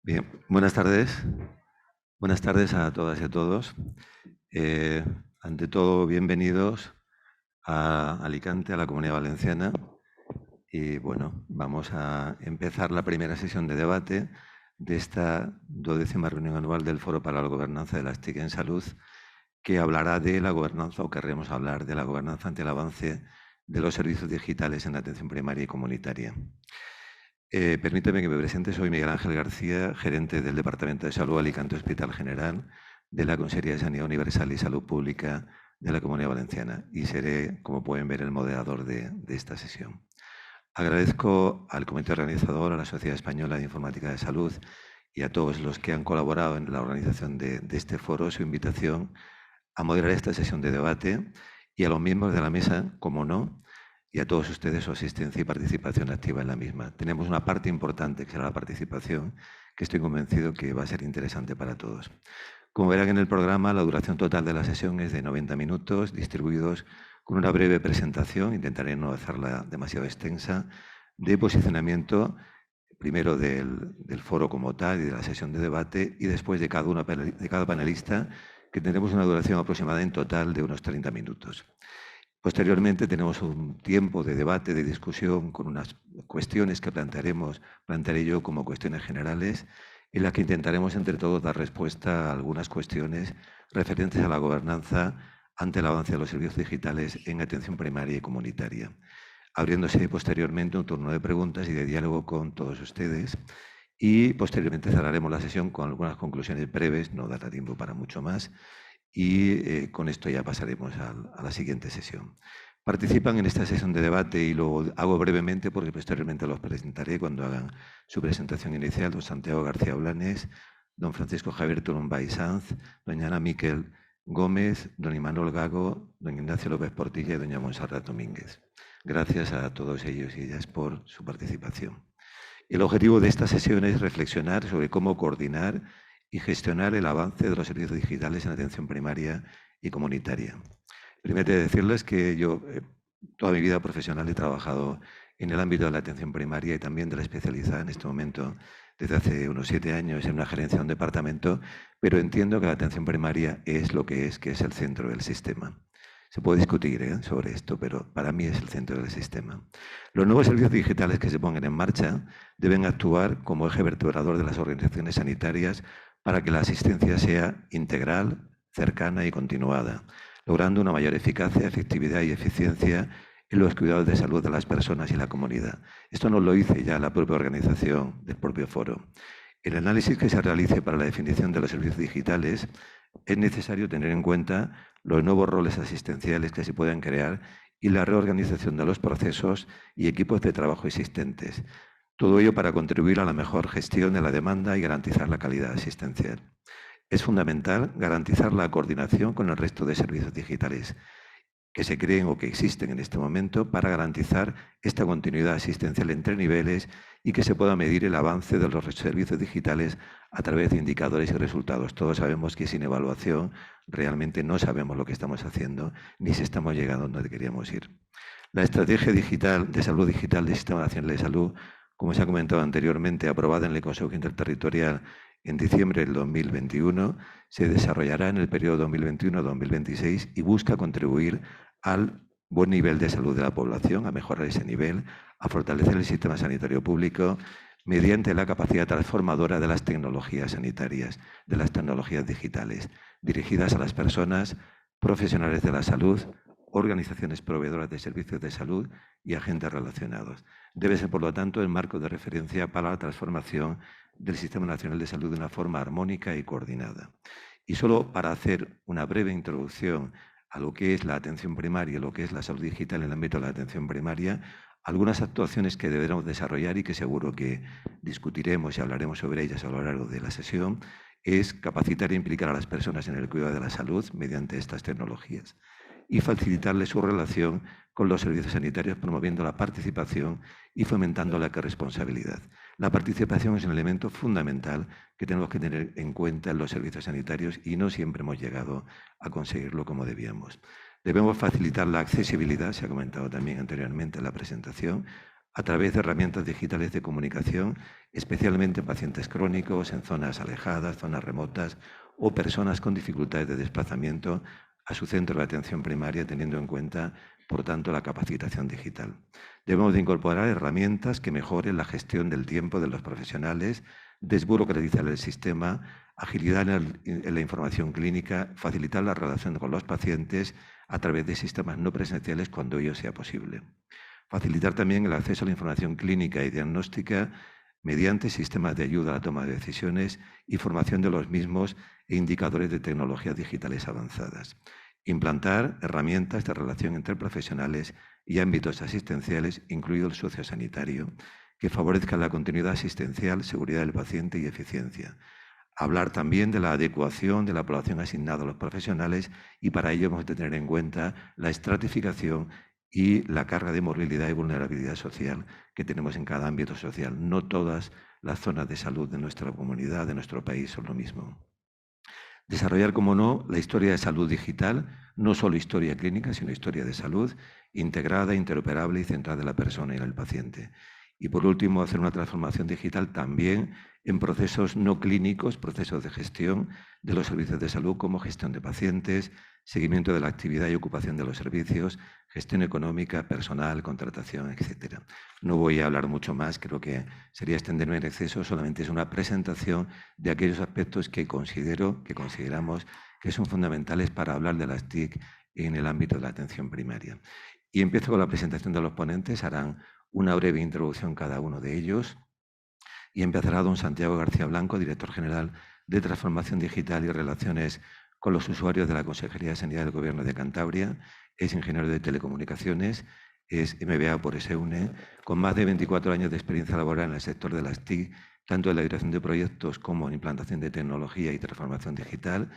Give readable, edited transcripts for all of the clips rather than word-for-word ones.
Bien, buenas tardes. Buenas tardes a todas y a todos. Ante todo, bienvenidos a Alicante, a la Comunidad Valenciana. Y bueno, vamos a empezar la primera sesión de debate de esta 12ª reunión anual del Foro para la Gobernanza de las TIC en Salud, que hablará de la gobernanza, o querremos hablar de la gobernanza ante el avance de los servicios digitales en la atención primaria y comunitaria. Permíteme que me presente, soy Miguel Ángel García, gerente del Departamento de Salud Alicante Hospital General de la Consejería de Sanidad Universal y Salud Pública de la Comunidad Valenciana y seré, como pueden ver, el moderador de esta sesión. Agradezco al comité organizador, a la Sociedad Española de Informática de Salud y a todos los que han colaborado en la organización de este foro su invitación a moderar esta sesión de debate y a los miembros de la mesa, como no, y a todos ustedes su asistencia y participación activa en la misma. Tenemos una parte importante que será la participación, que estoy convencido que va a ser interesante para todos. Como verán en el programa, la duración total de la sesión es de 90 minutos, distribuidos con una breve presentación, intentaré no hacerla demasiado extensa, de posicionamiento, primero del foro como tal y de la sesión de debate, y después de cada panelista, que tendremos una duración aproximada en total de unos 30 minutos. Posteriormente tenemos un tiempo de debate, de discusión, con unas cuestiones que plantearé yo como cuestiones generales, en las que intentaremos entre todos dar respuesta a algunas cuestiones referentes a la gobernanza ante el avance de los servicios digitales en atención primaria y comunitaria, abriéndose posteriormente un turno de preguntas y de diálogo con todos ustedes, y posteriormente cerraremos la sesión con algunas conclusiones breves, no dará tiempo para mucho más, y con esto ya pasaremos a la siguiente sesión. Participan en esta sesión de debate, y lo hago brevemente porque posteriormente los presentaré cuando hagan su presentación inicial, don Santiago García Blanes, don Francisco Javier Turumbay Sanz, doña Ana Miquel Gómez, don Imanol Gago, don Ignacio López Portilla y doña Montserrat Domínguez. Gracias a todos ellos y ellas por su participación. El objetivo de esta sesión es reflexionar sobre cómo coordinar y gestionar el avance de los servicios digitales en atención primaria y comunitaria. Permítame decirles que yo toda mi vida profesional he trabajado en el ámbito de la atención primaria y también de la especializada en este momento desde hace unos 7 años en una gerencia de un departamento, pero entiendo que la atención primaria es lo que es el centro del sistema. Se puede discutir sobre esto, pero para mí es el centro del sistema. Los nuevos servicios digitales que se pongan en marcha deben actuar como eje vertebrador de las organizaciones sanitarias para que la asistencia sea integral, cercana y continuada, logrando una mayor eficacia, efectividad y eficiencia en los cuidados de salud de las personas y la comunidad. Esto nos lo dice ya la propia organización del propio foro. El análisis que se realice para la definición de los servicios digitales es necesario tener en cuenta los nuevos roles asistenciales que se pueden crear y la reorganización de los procesos y equipos de trabajo existentes. Todo ello para contribuir a la mejor gestión de la demanda y garantizar la calidad asistencial. Es fundamental garantizar la coordinación con el resto de servicios digitales que se creen o que existen en este momento para garantizar esta continuidad asistencial entre niveles y que se pueda medir el avance de los servicios digitales a través de indicadores y resultados. Todos sabemos que sin evaluación realmente no sabemos lo que estamos haciendo ni si estamos llegando donde queríamos ir. La estrategia digital de salud digital del Sistema Nacional de Salud, como se ha comentado anteriormente, aprobada en el Consejo Interterritorial en diciembre del 2021, se desarrollará en el periodo 2021-2026 y busca contribuir al buen nivel de salud de la población, a mejorar ese nivel, a fortalecer el sistema sanitario público mediante la capacidad transformadora de las tecnologías sanitarias, de las tecnologías digitales, dirigidas a las personas, profesionales de la salud, organizaciones proveedoras de servicios de salud y agentes relacionados. Debe ser, por lo tanto, el marco de referencia para la transformación del Sistema Nacional de Salud de una forma armónica y coordinada. Y solo para hacer una breve introducción a lo que es la atención primaria, lo que es la salud digital en el ámbito de la atención primaria, algunas actuaciones que deberemos desarrollar y que seguro que discutiremos y hablaremos sobre ellas a lo largo de la sesión, es capacitar e implicar a las personas en el cuidado de la salud mediante estas tecnologías y facilitarles su relación con los servicios sanitarios, promoviendo la participación y fomentando la corresponsabilidad. La participación es un elemento fundamental que tenemos que tener en cuenta en los servicios sanitarios y no siempre hemos llegado a conseguirlo como debíamos. Debemos facilitar la accesibilidad, se ha comentado también anteriormente en la presentación, a través de herramientas digitales de comunicación, especialmente en pacientes crónicos, en zonas alejadas, zonas remotas o personas con dificultades de desplazamiento a su centro de atención primaria, teniendo en cuenta, por tanto, la capacitación digital. Debemos de incorporar herramientas que mejoren la gestión del tiempo de los profesionales, desburocratizar el sistema, agilidad en la información clínica, facilitar la relación con los pacientes a través de sistemas no presenciales cuando ello sea posible. Facilitar también el acceso a la información clínica y diagnóstica mediante sistemas de ayuda a la toma de decisiones y formación de los mismos e indicadores de tecnologías digitales avanzadas. Implantar herramientas de relación entre profesionales y ámbitos asistenciales, incluido el sociosanitario, que favorezcan la continuidad asistencial, seguridad del paciente y eficiencia. Hablar también de la adecuación de la población asignada a los profesionales y para ello hemos de tener en cuenta la estratificación y la carga de morbilidad y vulnerabilidad social que tenemos en cada ámbito social. No todas las zonas de salud de nuestra comunidad, de nuestro país, son lo mismo. Desarrollar, como no, la historia de salud digital, no solo historia clínica, sino historia de salud, integrada, interoperable y centrada en la persona y en el paciente. Y por último, hacer una transformación digital también en procesos no clínicos, procesos de gestión de los servicios de salud, como gestión de pacientes, seguimiento de la actividad y ocupación de los servicios, gestión económica, personal, contratación, etc. No voy a hablar mucho más, creo que sería extenderme en exceso, solamente es una presentación de aquellos aspectos que consideramos que son fundamentales para hablar de las TIC en el ámbito de la atención primaria. Y empiezo con la presentación de los ponentes, harán una breve introducción cada uno de ellos y empezará don Santiago García Blanco, director general de Transformación Digital y Relaciones con los Usuarios de la Consejería de Sanidad del Gobierno de Cantabria. Es ingeniero de telecomunicaciones, es MBA por SEUNE, con más de 24 años de experiencia laboral en el sector de las TIC, tanto en la dirección de proyectos como en implantación de tecnología y transformación digital.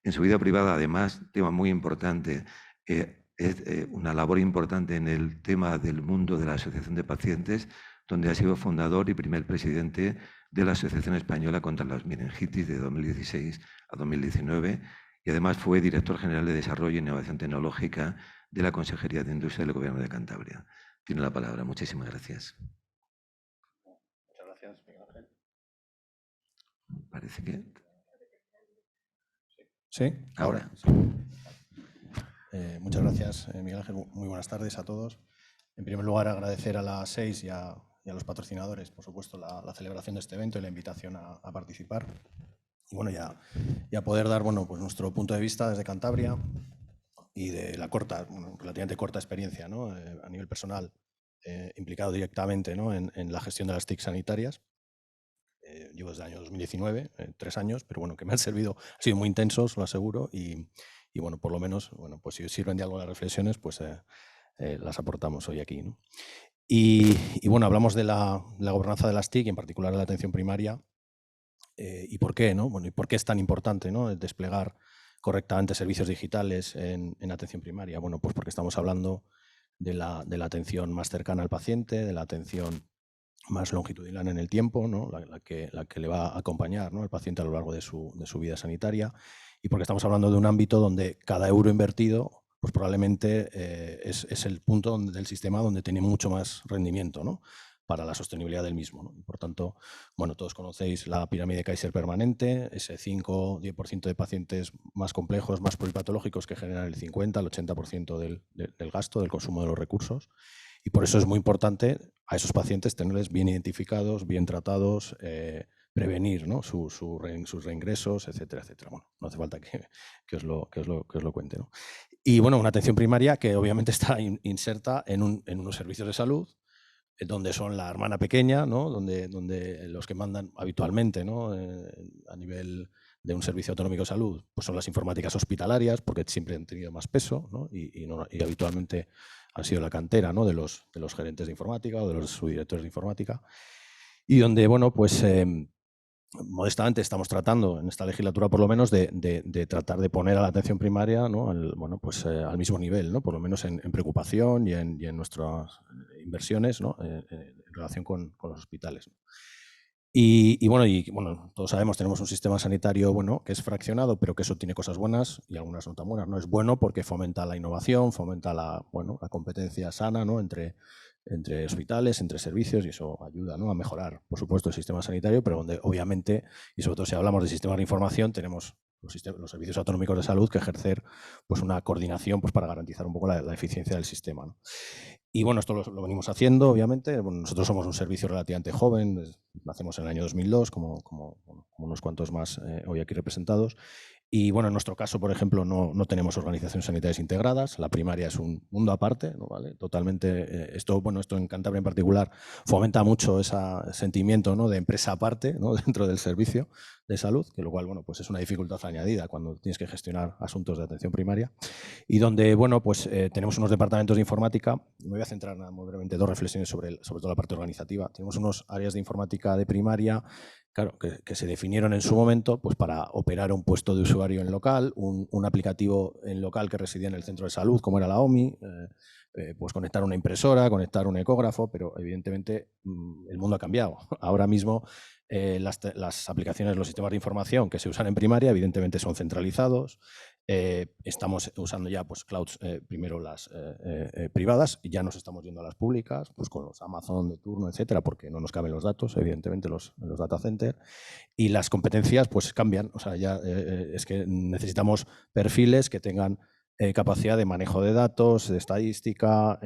En su vida privada, además, tema muy importante, es una labor importante en el tema del mundo de la Asociación de Pacientes, donde ha sido fundador y primer presidente de la Asociación Española contra las Meningitis de 2016 a 2019 y además fue director general de Desarrollo e Innovación Tecnológica de la Consejería de Industria del Gobierno de Cantabria. Tiene la palabra. Muchísimas gracias. Muchas gracias, Miguel Ángel. Parece que... Sí, ahora. Sí. Muchas gracias, Miguel Ángel. Muy buenas tardes a todos. En primer lugar, agradecer a la SEIS y a los patrocinadores, por supuesto, la celebración de este evento y la invitación a participar. Y bueno, ya poder dar pues nuestro punto de vista desde Cantabria y de la relativamente corta experiencia, ¿no? A nivel personal, implicado directamente, ¿no? en la gestión de las TIC sanitarias. Llevo desde el año 2019, 3 años, pero bueno, que me han servido, han sido muy intensos, lo aseguro, y bueno, por lo menos, bueno, pues si os sirven de algo las reflexiones, pues las aportamos hoy aquí, ¿no? Y bueno, hablamos de la gobernanza de las TIC, y en particular de la atención primaria, y por qué, ¿no? Bueno, y por qué es tan importante, ¿no? El desplegar correctamente servicios digitales en atención primaria. Bueno, pues porque estamos hablando de la atención más cercana al paciente, de la atención más longitudinal en el tiempo, ¿no? la que le va a acompañar, ¿no? al paciente a lo largo de su vida sanitaria, y porque estamos hablando de un ámbito donde cada euro invertido pues probablemente es el punto del sistema donde tiene mucho más rendimiento, ¿no? para la sostenibilidad del mismo, ¿no? Y por tanto, bueno, todos conocéis la pirámide Kaiser permanente, ese 5-10% de pacientes más complejos, más pluripatológicos que generan el 50, el 80% del gasto, del consumo de los recursos. Y por eso es muy importante a esos pacientes tenerles bien identificados, bien tratados, prevenir, ¿no? sus reingresos, etcétera, etcétera. Bueno, no hace falta que os lo cuente, ¿no? Y bueno, una atención primaria que obviamente está inserta en unos servicios de salud, donde son la hermana pequeña, ¿no? donde los que mandan habitualmente, ¿no? A nivel de un servicio autonómico de salud, pues son las informáticas hospitalarias, porque siempre han tenido más peso, ¿no? y habitualmente han sido la cantera, ¿no? de los gerentes de informática o de los subdirectores de informática. Y donde, bueno, pues modestamente estamos tratando, en esta legislatura por lo menos, de tratar de poner a la atención primaria, ¿no? al mismo nivel, ¿no? por lo menos en preocupación y en nuestras inversiones, ¿no? en relación con los hospitales. Y bueno, todos sabemos, tenemos un sistema sanitario bueno, que es fraccionado, pero que eso tiene cosas buenas y algunas no tan buenas. No es bueno porque fomenta la innovación, fomenta la competencia sana, ¿no? entre entre hospitales, entre servicios, y eso ayuda, ¿no?, a mejorar, por supuesto, el sistema sanitario, pero donde obviamente, y sobre todo si hablamos de sistemas de información, tenemos los servicios autonómicos de salud que ejercer pues, una coordinación pues, para garantizar un poco la eficiencia del sistema, ¿no? Y bueno, esto lo venimos haciendo, obviamente. Bueno, nosotros somos un servicio relativamente joven, nacemos en el año 2002, como unos cuantos más hoy aquí representados. Y bueno, en nuestro caso, por ejemplo, no tenemos organizaciones sanitarias integradas. La primaria es un mundo aparte, ¿no? ¿Vale? Totalmente. Esto en Cantabria en particular fomenta mucho ese sentimiento, ¿no?, de empresa aparte, ¿no?, dentro del servicio de salud, que lo cual, bueno, pues es una dificultad añadida cuando tienes que gestionar asuntos de atención primaria. Y donde, bueno, pues tenemos unos departamentos de informática. Me voy a centrar muy brevemente dos reflexiones sobre todo la parte organizativa. Tenemos unos áreas de informática de primaria, claro, que se definieron en su momento pues, para operar un puesto de usuario en local, un aplicativo en local que residía en el centro de salud, como era la OMI, pues conectar una impresora, conectar un ecógrafo, pero evidentemente el mundo ha cambiado. Ahora mismo las aplicaciones, los sistemas de información que se usan en primaria, evidentemente son centralizados. Estamos usando ya pues, clouds, primero las privadas, y ya nos estamos yendo a las públicas, pues con los Amazon de turno, etcétera, porque no nos caben los datos, evidentemente, los data centers. Y las competencias pues cambian. O sea, ya es que necesitamos perfiles que tengan capacidad de manejo de datos, de estadística.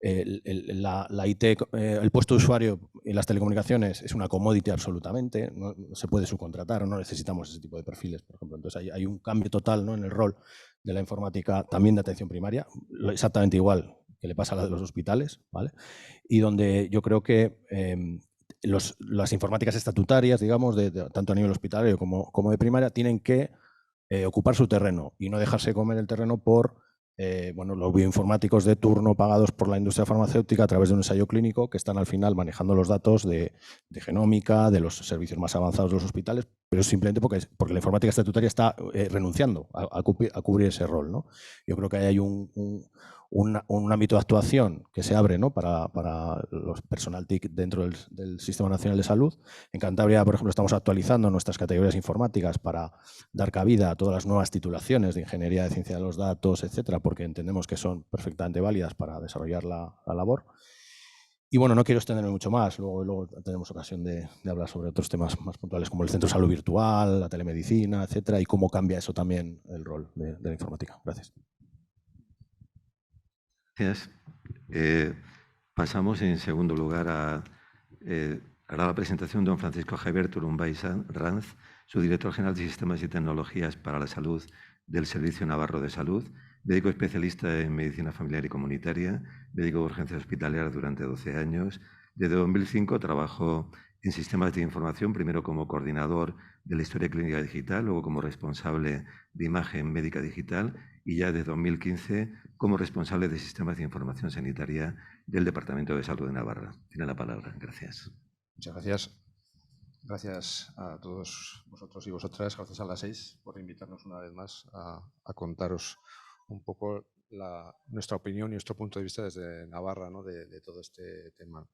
La IT, el puesto de usuario en las telecomunicaciones es una commodity absolutamente, no se puede subcontratar, o no necesitamos ese tipo de perfiles, por ejemplo. Entonces hay un cambio total, ¿no?, en el rol de la informática, también de atención primaria, exactamente igual que le pasa a la de los hospitales, ¿vale? Y donde yo creo que las informáticas estatutarias, digamos, tanto a nivel hospitalario como de primaria, tienen que ocupar su terreno y no dejarse comer el terreno por los bioinformáticos de turno pagados por la industria farmacéutica a través de un ensayo clínico, que están al final manejando los datos de genómica, de los servicios más avanzados de los hospitales, pero simplemente porque la informática estatutaria está renunciando a cubrir ese rol, ¿no? Yo creo que hay un ámbito de actuación que se abre, ¿no?, para los personal TIC dentro del Sistema Nacional de Salud. En Cantabria, por ejemplo, estamos actualizando nuestras categorías informáticas para dar cabida a todas las nuevas titulaciones de ingeniería de ciencia de los datos, etcétera, porque entendemos que son perfectamente válidas para desarrollar la labor. Y bueno, no quiero extenderme mucho más, luego tenemos ocasión de hablar sobre otros temas más puntuales como el centro de salud virtual, la telemedicina, etcétera, y cómo cambia eso también el rol de la informática. Gracias. Gracias. Pasamos en segundo lugar hará la presentación don Francisco Javier Turumbay Ranz, subdirector general de Sistemas y Tecnologías para la Salud del Servicio Navarro de Salud, médico especialista en medicina familiar y comunitaria, médico de urgencias hospitalarias durante 12 años. Desde 2005 trabajó en sistemas de información, primero como coordinador de la historia clínica digital, luego como responsable de imagen médica digital, y ya desde 2015 como responsable de sistemas de información sanitaria del Departamento de Salud de Navarra. Tiene la palabra. Gracias. Muchas gracias. Gracias a todos vosotros y vosotras, gracias a las 6 por invitarnos una vez más a contaros un poco nuestra opinión y nuestro punto de vista desde Navarra, ¿no?, de todo este tema.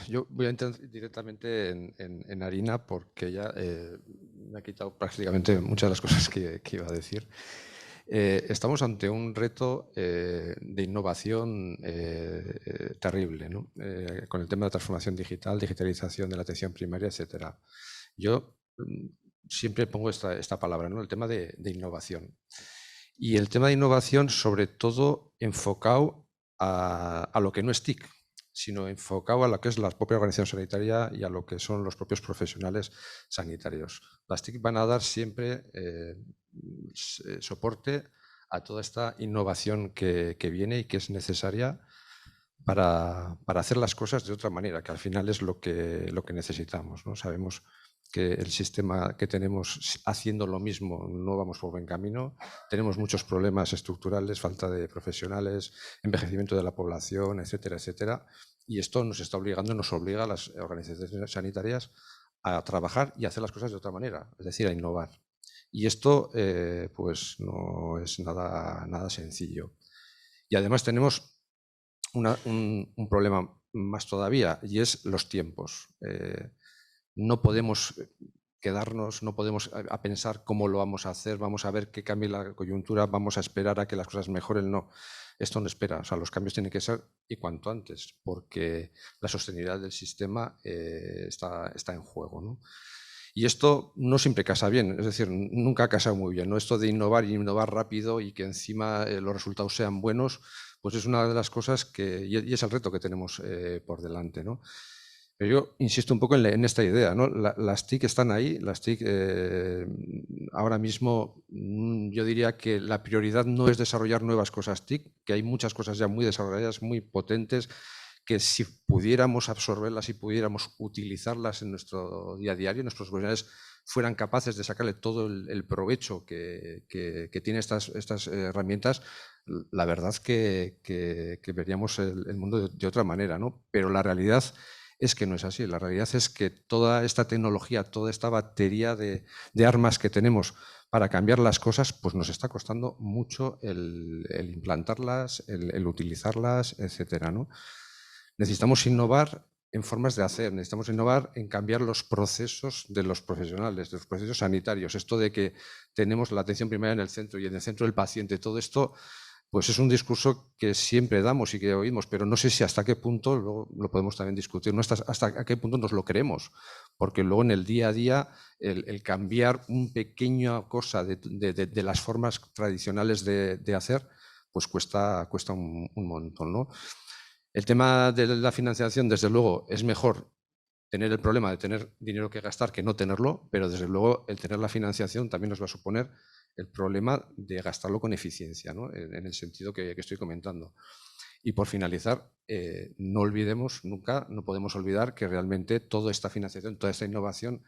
Yo voy a entrar directamente en harina porque ya me ha quitado prácticamente muchas de las cosas que iba a decir. Estamos ante un reto de innovación terrible, ¿no?, con el tema de transformación digital, digitalización de la atención primaria, etcétera. Yo siempre pongo esta palabra, ¿no?, el tema de innovación. Y el tema de innovación, sobre todo, enfocado a lo que no es TIC, sino enfocado a lo que es la propia organización sanitaria y a lo que son los propios profesionales sanitarios. Las TIC van a dar siempre soporte a toda esta innovación que viene y que es necesaria para hacer las cosas de otra manera, que al final es lo que necesitamos, ¿no? Sabemos que el sistema que tenemos haciendo lo mismo no vamos por buen camino. Tenemos muchos problemas estructurales, falta de profesionales, envejecimiento de la población, etcétera, etcétera. Y esto nos obliga a las organizaciones sanitarias a trabajar y a hacer las cosas de otra manera, es decir, a innovar. Y esto pues no es nada sencillo. Y además tenemos un problema más todavía, y es los tiempos. No podemos quedarnos, no podemos a pensar cómo lo vamos a hacer, vamos a ver que cambie la coyuntura, vamos a esperar a que las cosas mejoren. No, esto no espera. O sea, los cambios tienen que ser y cuanto antes, porque la sostenibilidad del sistema está en juego, ¿no? Y esto no siempre casa bien, es decir, nunca ha casado muy bien, ¿no? Esto de innovar y innovar rápido y que encima los resultados sean buenos, pues es una de las cosas y es el reto que tenemos por delante, ¿no? Pero yo insisto un poco en esta idea, ¿no? Las TIC están ahí, las TIC ahora mismo yo diría que la prioridad no es desarrollar nuevas cosas TIC, que hay muchas cosas ya muy desarrolladas, muy potentes, que si pudiéramos absorberlas y pudiéramos utilizarlas en nuestro día a día, nuestros profesionales fueran capaces de sacarle todo el provecho que tienen estas herramientas, la verdad que veríamos el mundo de otra manera, ¿no? Pero la realidad es que no es así. La realidad es que toda esta tecnología, toda esta batería de armas que tenemos para cambiar las cosas, pues nos está costando mucho el implantarlas, el utilizarlas, etcétera, ¿no? Necesitamos innovar en formas de hacer, necesitamos innovar en cambiar los procesos de los profesionales, de los procesos sanitarios. Esto de que tenemos la atención primaria en el centro y en el centro del paciente, todo esto pues es un discurso que siempre damos y que oímos, pero no sé si hasta qué punto, luego lo podemos también discutir, ¿no? hasta qué punto nos lo creemos, porque luego en el día a día el cambiar una pequeña cosa de las formas tradicionales de hacer, pues cuesta un montón, ¿no? El tema de la financiación, desde luego, es mejor tener el problema de tener dinero que gastar que no tenerlo, pero desde luego el tener la financiación también nos va a suponer el problema de gastarlo con eficiencia, ¿no? En el sentido que estoy comentando. Y por finalizar, no olvidemos nunca, no podemos olvidar que realmente toda esta financiación, toda esta innovación,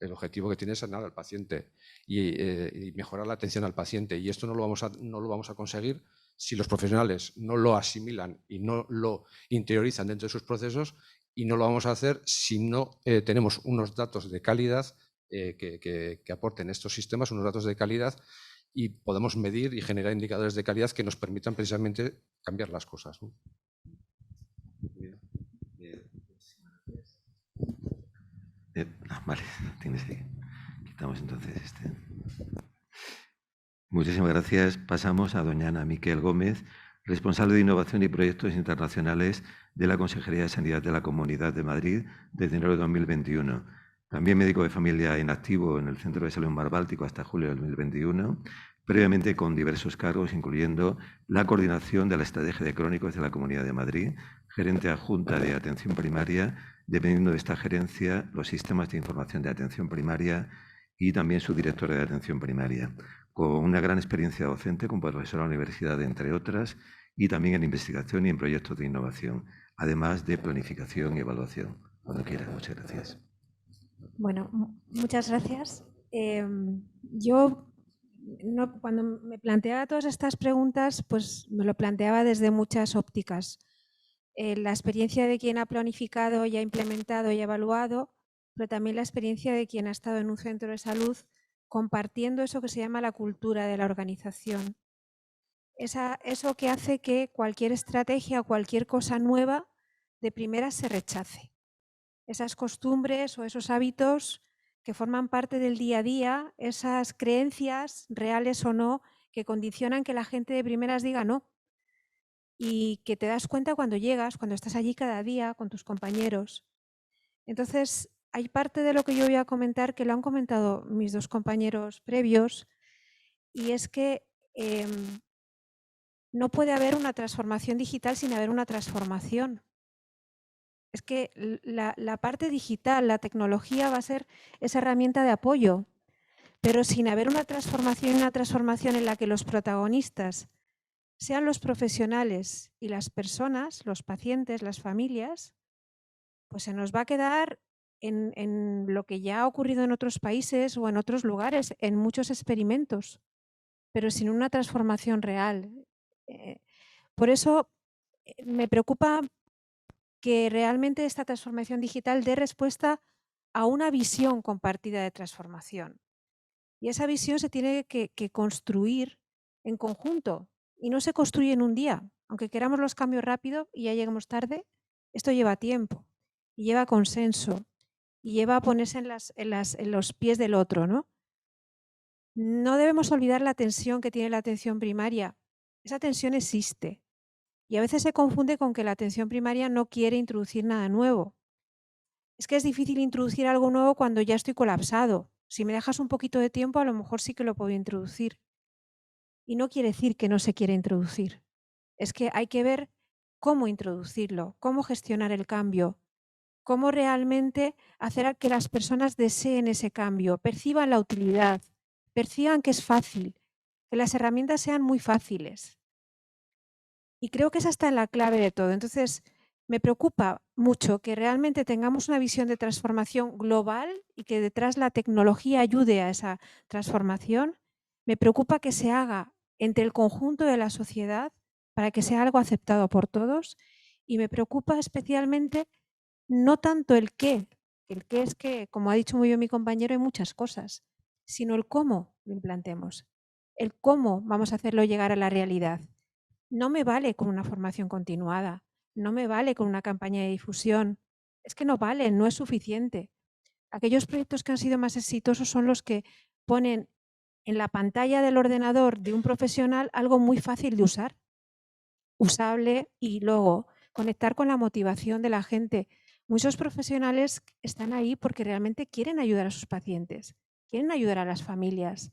el objetivo que tiene es sanar al paciente y mejorar la atención al paciente. Y esto no lo vamos a conseguir si los profesionales no lo asimilan y no lo interiorizan dentro de sus procesos, y no lo vamos a hacer si no tenemos unos datos de calidad que aporten estos sistemas, unos datos de calidad, y podemos medir y generar indicadores de calidad que nos permitan precisamente cambiar las cosas, ¿no? Vale, tienes ahí. Quitamos entonces este. Muchísimas gracias. Pasamos a doña Ana Miquel Gómez, responsable de Innovación y Proyectos Internacionales de la Consejería de Sanidad de la Comunidad de Madrid desde enero de 2021. También médico de familia en activo en el Centro de Salud Mar Báltico hasta julio de 2021, previamente con diversos cargos, incluyendo la coordinación de la estrategia de crónicos de la Comunidad de Madrid, gerente adjunta de atención primaria, dependiendo de esta gerencia, los sistemas de información de atención primaria y también subdirectora de atención primaria, con una gran experiencia docente como profesora de la universidad, entre otras, y también en investigación y en proyectos de innovación, además de planificación y evaluación. Cuando quiera, muchas gracias. Bueno, muchas gracias. Yo, cuando me planteaba todas estas preguntas, pues me lo planteaba desde muchas ópticas. La experiencia de quien ha planificado y ha implementado y evaluado, pero también la experiencia de quien ha estado en un centro de salud compartiendo eso que se llama la cultura de la organización. Eso que hace que cualquier estrategia o cualquier cosa nueva de primera se rechace. Esas costumbres o esos hábitos que forman parte del día a día, esas creencias, reales o no, que condicionan que la gente de primeras diga no. Y que te das cuenta cuando llegas, cuando estás allí cada día con tus compañeros. Entonces, hay parte de lo que yo voy a comentar que lo han comentado mis dos compañeros previos, y es que no puede haber una transformación digital sin haber una transformación. Es que la parte digital, la tecnología va a ser esa herramienta de apoyo, pero sin haber una transformación en la que los protagonistas sean los profesionales y las personas, los pacientes, las familias, pues se nos va a quedar en lo que ya ha ocurrido en otros países o en otros lugares, en muchos experimentos, pero sin una transformación real. Por eso me preocupa que realmente esta transformación digital dé respuesta a una visión compartida de transformación. Y esa visión se tiene que construir en conjunto y no se construye en un día. Aunque queramos los cambios rápido y ya lleguemos tarde, esto lleva tiempo y lleva consenso. y lleva a ponerse en los pies del otro, ¿no? No debemos olvidar la tensión que tiene la atención primaria. Esa tensión existe y a veces se confunde con que la atención primaria no quiere introducir nada nuevo. Es que es difícil introducir algo nuevo cuando ya estoy colapsado. Si me dejas un poquito de tiempo, a lo mejor sí que lo puedo introducir. Y no quiere decir que no se quiera introducir. Es que hay que ver cómo introducirlo, cómo gestionar el cambio, cómo realmente hacer a que las personas deseen ese cambio, perciban la utilidad, perciban que es fácil, que las herramientas sean muy fáciles. Y creo que esa está en la clave de todo. Entonces, me preocupa mucho que realmente tengamos una visión de transformación global y que detrás la tecnología ayude a esa transformación. Me preocupa que se haga entre el conjunto de la sociedad para que sea algo aceptado por todos. Y me preocupa especialmente no tanto el qué es que, como ha dicho muy bien mi compañero, hay muchas cosas, sino el cómo lo implantemos, el cómo vamos a hacerlo llegar a la realidad. No me vale con una formación continuada, no me vale con una campaña de difusión, es que no vale, no es suficiente. Aquellos proyectos que han sido más exitosos son los que ponen en la pantalla del ordenador de un profesional algo muy fácil de usar, usable, y luego conectar con la motivación de la gente. Muchos profesionales están ahí porque realmente quieren ayudar a sus pacientes, quieren ayudar a las familias.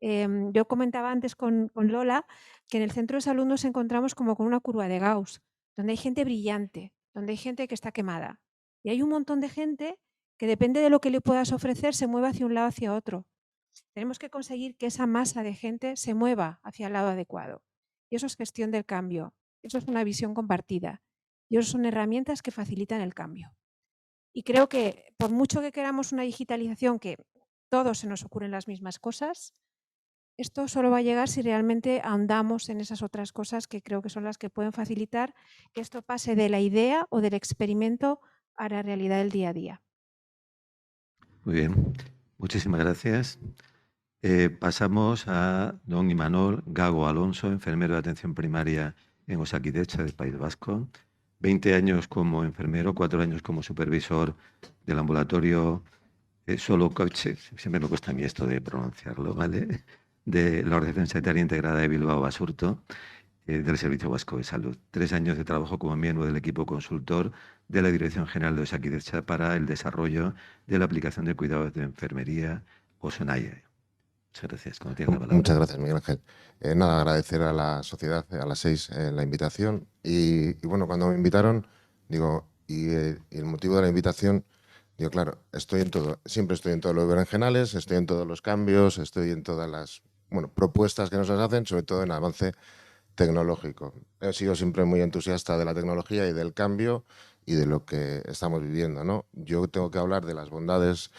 Yo comentaba antes con Lola que en el centro de salud nos encontramos como con una curva de Gauss, donde hay gente brillante, donde hay gente que está quemada. Y hay un montón de gente que depende de lo que le puedas ofrecer, se mueve hacia un lado hacia otro. Tenemos que conseguir que esa masa de gente se mueva hacia el lado adecuado. Y eso es gestión del cambio. Eso es una visión compartida. Y eso son herramientas que facilitan el cambio. Y creo que por mucho que queramos una digitalización, que todos se nos ocurren las mismas cosas, esto solo va a llegar si realmente ahondamos en esas otras cosas que creo que son las que pueden facilitar que esto pase de la idea o del experimento a la realidad del día a día. Muy bien, muchísimas gracias. Pasamos a don Imanol Gago Alonso, enfermero de atención primaria en Osakidetza del País Vasco. 20 años como enfermero, 4 años como supervisor del ambulatorio solo coche, siempre me cuesta a mí esto de pronunciarlo, ¿vale? De la Organización Sanitaria Integrada de Bilbao Basurto, del Servicio Vasco de Salud. 3 años de trabajo como miembro del equipo consultor de la Dirección General de Osakidetza para el desarrollo de la aplicación de cuidados de enfermería OSONAIE. Muchas gracias. Como tienes la palabra. Muchas gracias, Miguel Ángel. Nada, agradecer a la sociedad, a las 6, la invitación. Y bueno, cuando me invitaron, digo, y el motivo de la invitación, digo, claro, estoy en todo, siempre estoy en todos los berenjenales, estoy en todos los cambios, estoy en todas las propuestas que nos hacen, sobre todo en avance tecnológico. He sido siempre muy entusiasta de la tecnología y del cambio y de lo que estamos viviendo, ¿no? Yo tengo que hablar de las bondades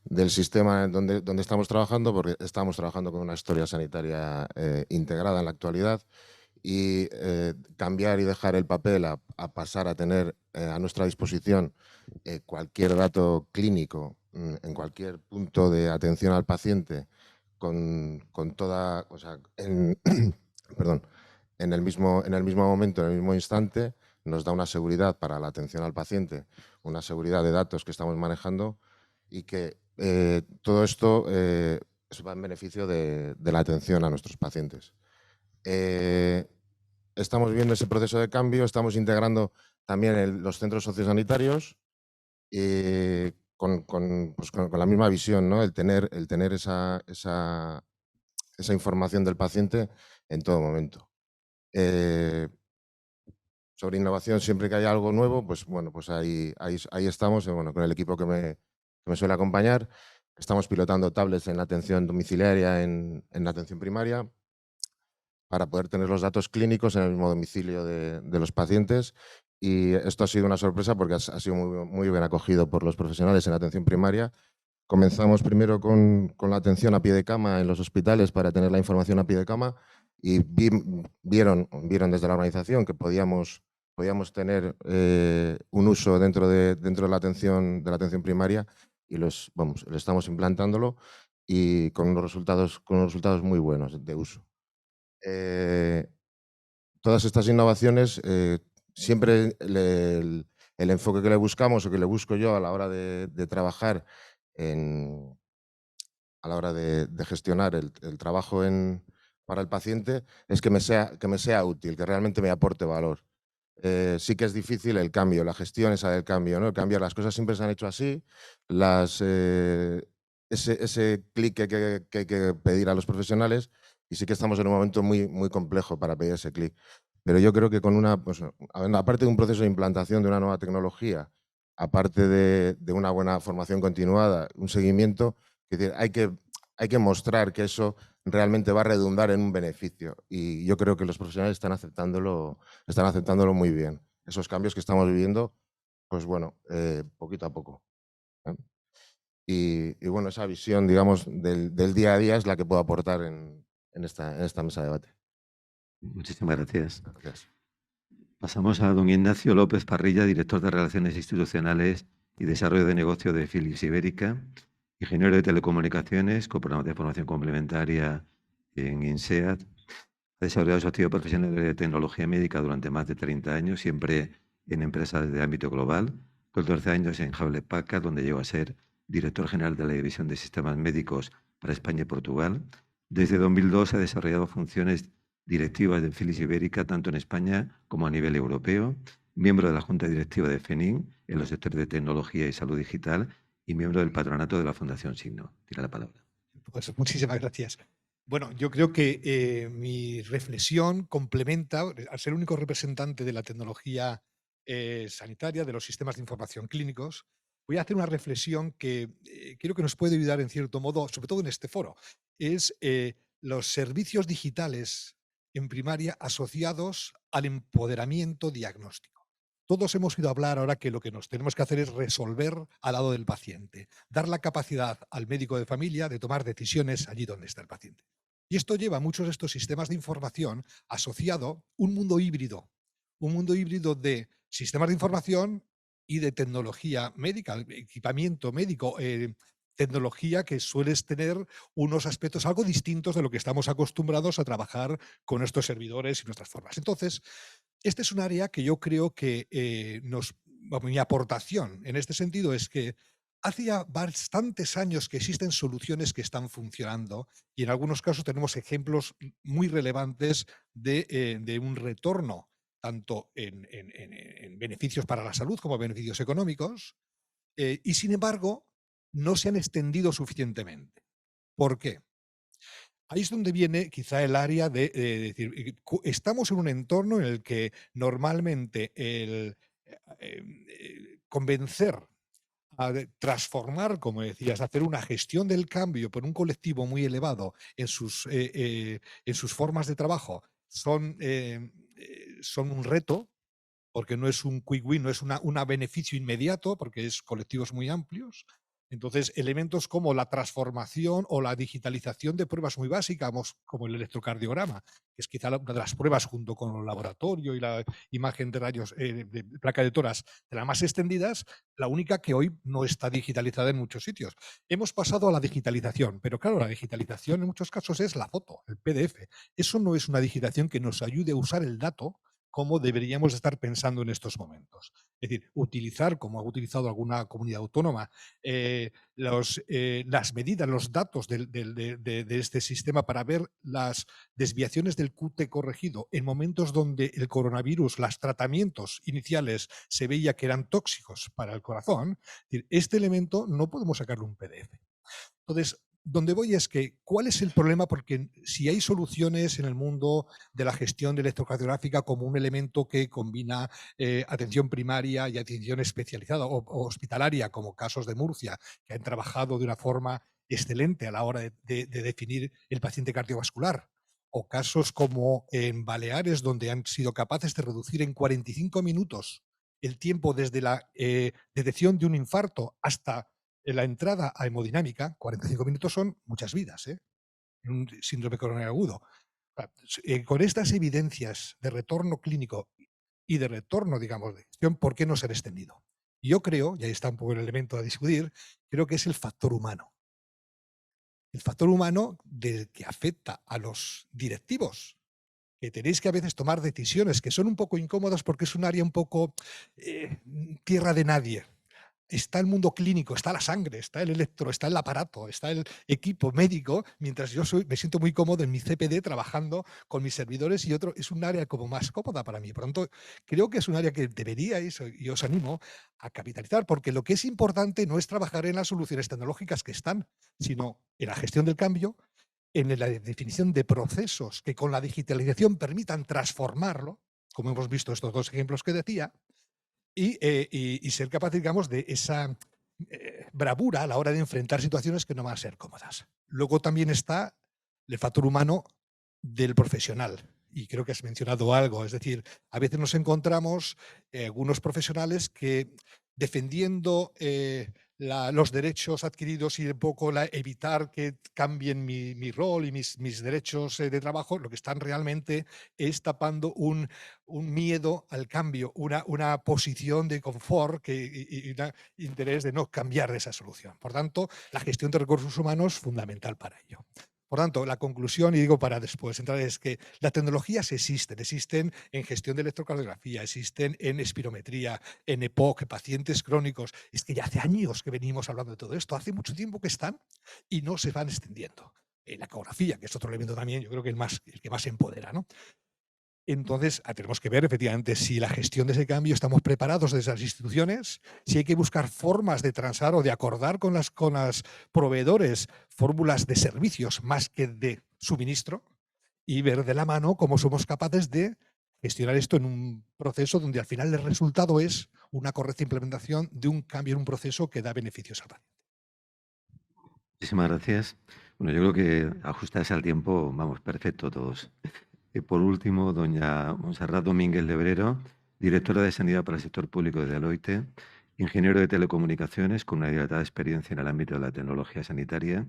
del sistema donde estamos trabajando, porque estamos trabajando con una historia sanitaria integrada en la actualidad, y cambiar y dejar el papel a pasar a tener a nuestra disposición cualquier dato clínico en cualquier punto de atención al paciente con toda, o sea, perdón, en el mismo momento, en el mismo instante, nos da una seguridad para la atención al paciente, una seguridad de datos que estamos manejando, y que todo esto va en beneficio de la atención a nuestros pacientes. Estamos viendo ese proceso de cambio, estamos integrando también los centros sociosanitarios con la misma visión, ¿no? El tener esa información del paciente en todo momento. Sobre innovación, siempre que hay algo nuevo, pues bueno, pues ahí estamos, con el equipo que me suele acompañar. Estamos pilotando tablets en la atención domiciliaria, en la atención primaria, para poder tener los datos clínicos en el mismo domicilio de los pacientes. Y esto ha sido una sorpresa porque ha sido muy bien acogido por los profesionales en la atención primaria. Comenzamos primero con la atención a pie de cama en los hospitales para tener la información a pie de cama, y vieron desde la organización que podíamos tener un uso dentro de la atención primaria, y le estamos implantándolo, y con unos resultados muy buenos de uso. Todas estas innovaciones, siempre el el enfoque que le buscamos o que le busco yo a la hora de trabajar a la hora de gestionar el trabajo para el paciente es que me sea útil, que realmente me aporte valor. Sí que es difícil el cambio, la gestión esa del cambio, ¿no? El cambiar las cosas siempre se han hecho así, ese clic que hay que pedir a los profesionales, y sí que estamos en un momento muy, muy complejo para pedir ese clic. Pero yo creo que pues, aparte de un proceso de implantación de una nueva tecnología, aparte de una buena formación continuada, un seguimiento, es decir, hay que mostrar que eso realmente va a redundar en un beneficio. Y yo creo que los profesionales están aceptándolo muy bien. Esos cambios que estamos viviendo, pues bueno, poquito a poco. ¿Eh? Y bueno, esa visión, digamos, del día a día es la que puedo aportar en esta mesa de debate. Muchísimas gracias. Gracias. Pasamos a don Ignacio López Parrilla, director de Relaciones Institucionales y Desarrollo de Negocio de Philips Ibérica, ingeniero de telecomunicaciones, con programas de formación complementaria en INSEAD. Ha desarrollado su actividad profesional de tecnología médica durante más de 30 años, siempre en empresas de ámbito global. 14 años en Hewlett Packard, donde llegó a ser director general de la División de Sistemas Médicos para España y Portugal. Desde 2002 ha desarrollado funciones directivas de Philips Ibérica, tanto en España como a nivel europeo, miembro de la Junta Directiva de FENIN en los sectores de tecnología y salud digital y miembro del patronato de la Fundación Signo. Tira la palabra. Pues muchísimas gracias. Bueno, yo creo que mi reflexión complementa, al ser el único representante de la tecnología sanitaria, de los sistemas de información clínicos, voy a hacer una reflexión que creo que nos puede ayudar en cierto modo, sobre todo en este foro, es los servicios digitales en primaria asociados al empoderamiento diagnóstico. Todos hemos oído hablar ahora que lo que nos tenemos que hacer es resolver al lado del paciente, dar la capacidad al médico de familia de tomar decisiones allí donde está el paciente. Y esto lleva a muchos de estos sistemas de información asociado un mundo híbrido de sistemas de información y de tecnología médica, equipamiento médico, tecnología que sueles tener unos aspectos algo distintos de lo que estamos acostumbrados a trabajar con estos servidores y nuestras formas. Entonces, este es un área que yo creo que mi aportación en este sentido es que hace ya bastantes años que existen soluciones que están funcionando y en algunos casos tenemos ejemplos muy relevantes de un retorno tanto en beneficios para la salud como beneficios económicos y sin embargo no se han extendido suficientemente. ¿Por qué? Ahí es donde viene quizá el área de decir, estamos en un entorno en el que normalmente el convencer a transformar, como decías, hacer una gestión del cambio por un colectivo muy elevado en sus formas de trabajo son un reto, porque no es un quick win, no es un beneficio inmediato, porque es colectivos muy amplios. Entonces, elementos como la transformación o la digitalización de pruebas muy básicas, como el electrocardiograma, que es quizá una de las pruebas junto con el laboratorio y la imagen de rayos de placa de toras de las más extendidas, la única que hoy no está digitalizada en muchos sitios. Hemos pasado a la digitalización, pero claro, la digitalización en muchos casos es la foto, el PDF. Eso no es una digitalización que nos ayude a usar el dato como deberíamos estar pensando en estos momentos. Es decir, utilizar, como ha utilizado alguna comunidad autónoma, las medidas, los datos de este sistema para ver las desviaciones del QT corregido en momentos donde el coronavirus, los tratamientos iniciales se veía que eran tóxicos para el corazón. Es decir, este elemento no podemos sacarle un PDF. Entonces, donde voy es que, ¿cuál es el problema? Porque si hay soluciones en el mundo de la gestión de electrocardiográfica como un elemento que combina atención primaria y atención especializada o hospitalaria, como casos de Murcia, que han trabajado de una forma excelente a la hora de definir el paciente cardiovascular, o casos como en Baleares, donde han sido capaces de reducir en 45 minutos el tiempo desde la detección de un infarto hasta la entrada a hemodinámica, 45 minutos son muchas vidas, en un síndrome coronario agudo. Con estas evidencias de retorno clínico y de retorno, digamos, de gestión, ¿por qué no ser extendido? Yo creo, y ahí está un poco el elemento a discutir, creo que es el factor humano. El factor humano que afecta a los directivos que tenéis que a veces tomar decisiones que son un poco incómodas porque es un área un poco tierra de nadie. Está el mundo clínico, está la sangre, está el electro, está el aparato, está el equipo médico, mientras yo me siento muy cómodo en mi CPD trabajando con mis servidores y otro es un área como más cómoda para mí. Por lo tanto, creo que es un área que deberíais, y os animo a capitalizar, porque lo que es importante no es trabajar en las soluciones tecnológicas que están, sino en la gestión del cambio, en la definición de procesos que con la digitalización permitan transformarlo, como hemos visto estos dos ejemplos que decía, y ser capaz, digamos, de esa bravura a la hora de enfrentar situaciones que no van a ser cómodas. Luego también está el factor humano del profesional. Y creo que has mencionado algo. Es decir, a veces nos encontramos algunos profesionales que defendiendo los derechos adquiridos y un poco evitar que cambien mi rol y mis derechos de trabajo, lo que están realmente es tapando un miedo al cambio, una posición de confort y un interés de no cambiar de esa solución. Por tanto, la gestión de recursos humanos es fundamental para ello. Por tanto, la conclusión, y digo para después entrar, es que las tecnologías existen en gestión de electrocardiografía, existen en espirometría, en EPOC, pacientes crónicos. Es que ya hace años que venimos hablando de todo esto, hace mucho tiempo que están y no se van extendiendo. La ecografía, que es otro elemento también, yo creo que el que más empodera, ¿no? Entonces, tenemos que ver efectivamente si la gestión de ese cambio estamos preparados desde las instituciones, si hay que buscar formas de transar o de acordar con las proveedores fórmulas de servicios más que de suministro y ver de la mano cómo somos capaces de gestionar esto en un proceso donde al final el resultado es una correcta implementación de un cambio en un proceso que da beneficios al paciente. Muchísimas gracias. Bueno, yo creo que ajustarse al tiempo, vamos, perfecto todos. Por último, doña Montserrat Domínguez Lebrero, directora de Sanidad para el Sector Público de Deloitte, ingeniero de telecomunicaciones con una dilatada experiencia en el ámbito de la tecnología sanitaria,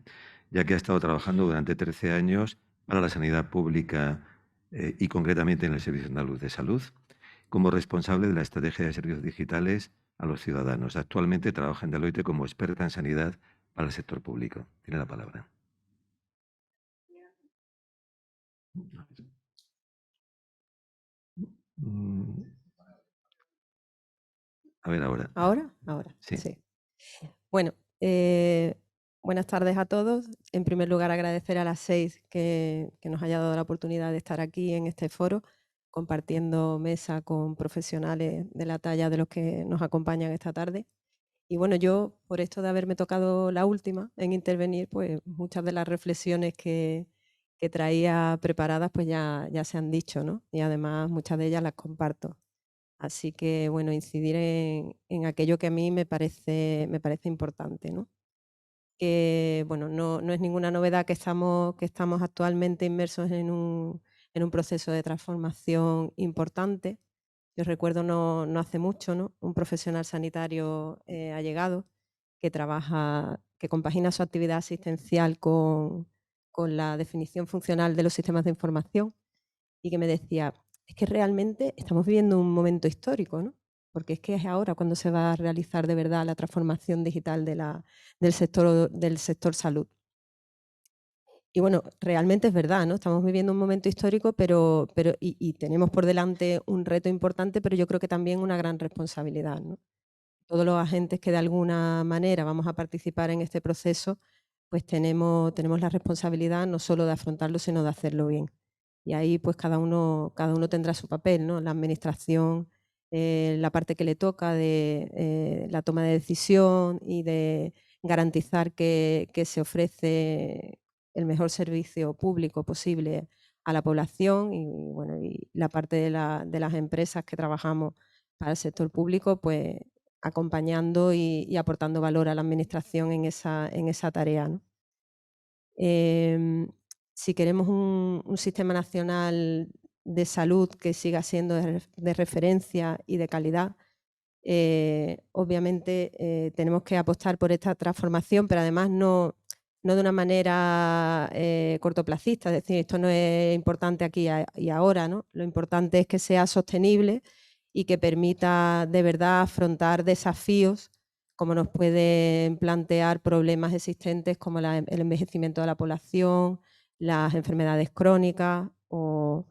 ya que ha estado trabajando durante 13 años para la sanidad pública y concretamente en el Servicio Andaluz de Salud, como responsable de la estrategia de servicios digitales a los ciudadanos. Actualmente trabaja en Deloitte como experta en sanidad para el sector público. Tiene la palabra. A ver ahora. ¿Ahora? Sí. Bueno, buenas tardes a todos. En primer lugar, agradecer a las 6 que nos haya dado la oportunidad de estar aquí en este foro, compartiendo mesa con profesionales de la talla de los que nos acompañan esta tarde. Y bueno, yo, por esto de haberme tocado la última en intervenir, pues muchas de las reflexiones que traía preparadas pues ya se han dicho, ¿no? Y además muchas de ellas las comparto. Así que, bueno, incidir en aquello que a mí me parece importante, ¿no? Que, bueno, no es ninguna novedad que estamos actualmente inmersos en un proceso de transformación importante. Yo recuerdo no hace mucho, ¿no? Un profesional sanitario allegado que compagina su actividad asistencial con la definición funcional de los sistemas de información y que me decía, es que realmente estamos viviendo un momento histórico, ¿no? Porque es que es ahora cuando se va a realizar de verdad la transformación digital del sector salud. Y bueno, realmente es verdad, ¿no? Estamos viviendo un momento histórico, pero tenemos por delante un reto importante, pero yo creo que también una gran responsabilidad, ¿no? Todos los agentes que de alguna manera vamos a participar en este proceso, pues tenemos la responsabilidad no solo de afrontarlo, sino de hacerlo bien. Y ahí pues cada uno tendrá su papel, ¿no? La administración, la parte que le toca de la toma de decisión y de garantizar que se ofrece el mejor servicio público posible a la población y, bueno, y la parte de las empresas que trabajamos para el sector público, pues acompañando y aportando valor a la administración en esa tarea, ¿no? Si queremos un sistema nacional de salud que siga siendo de referencia y de calidad, obviamente tenemos que apostar por esta transformación, pero además no de una manera cortoplacista, es decir, esto no es importante aquí y ahora, ¿no? Lo importante es que sea sostenible y que permita de verdad afrontar desafíos como nos pueden plantear problemas existentes como el envejecimiento de la población, las enfermedades crónicas o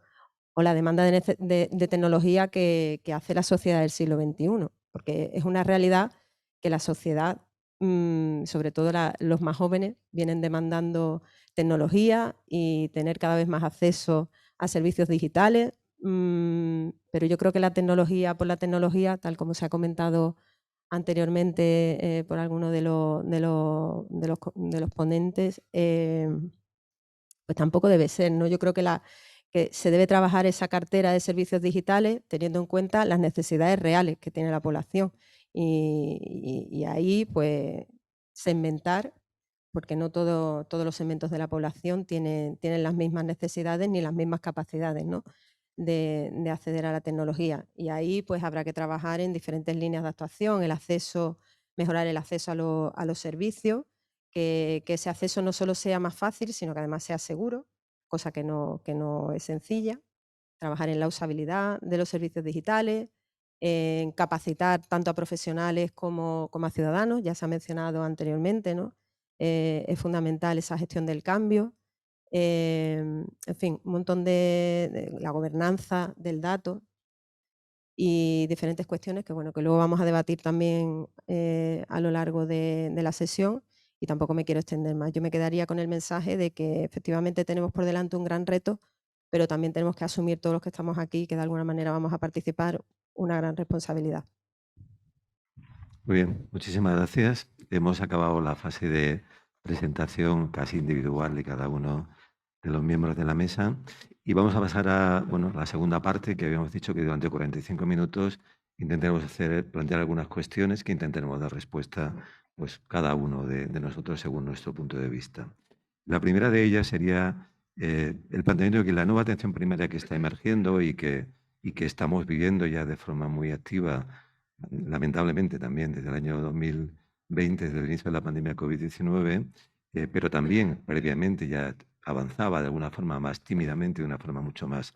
o la demanda de tecnología que hace la sociedad del siglo XXI, porque es una realidad que la sociedad, sobre todo los más jóvenes, vienen demandando tecnología y tener cada vez más acceso a servicios digitales, pero yo creo que la tecnología por la tecnología, tal como se ha comentado anteriormente por alguno de los ponentes, pues tampoco debe ser, ¿no? Yo creo que se debe trabajar esa cartera de servicios digitales teniendo en cuenta las necesidades reales que tiene la población y ahí pues segmentar, porque no todos los segmentos de la población tienen las mismas necesidades ni las mismas capacidades, ¿no?, de acceder a la tecnología. Y ahí pues habrá que trabajar en diferentes líneas de actuación, mejorar el acceso a los servicios, que ese acceso no solo sea más fácil, sino que además sea seguro, cosa que no es sencilla. Trabajar en la usabilidad de los servicios digitales, en capacitar tanto a profesionales como a ciudadanos, ya se ha mencionado anteriormente, ¿no? Es fundamental esa gestión del cambio. En fin, un montón de la gobernanza del dato y diferentes cuestiones que, bueno, que luego vamos a debatir también a lo largo de la sesión y tampoco me quiero extender más. Yo me quedaría con el mensaje de que efectivamente tenemos por delante un gran reto, pero también tenemos que asumir todos los que estamos aquí, que de alguna manera vamos a participar, una gran responsabilidad. Muy bien, muchísimas gracias. Hemos acabado la fase de presentación casi individual de cada uno de los miembros de la mesa y vamos a pasar a la segunda parte, que habíamos dicho que durante 45 minutos intentaremos plantear algunas cuestiones que intentaremos dar respuesta pues cada uno de nosotros según nuestro punto de vista. La primera de ellas sería el planteamiento de que la nueva atención primaria que está emergiendo y que estamos viviendo ya de forma muy activa, lamentablemente también desde el año 2020, desde el inicio de la pandemia COVID-19, pero también previamente ya avanzaba de alguna forma más tímidamente, de una forma mucho más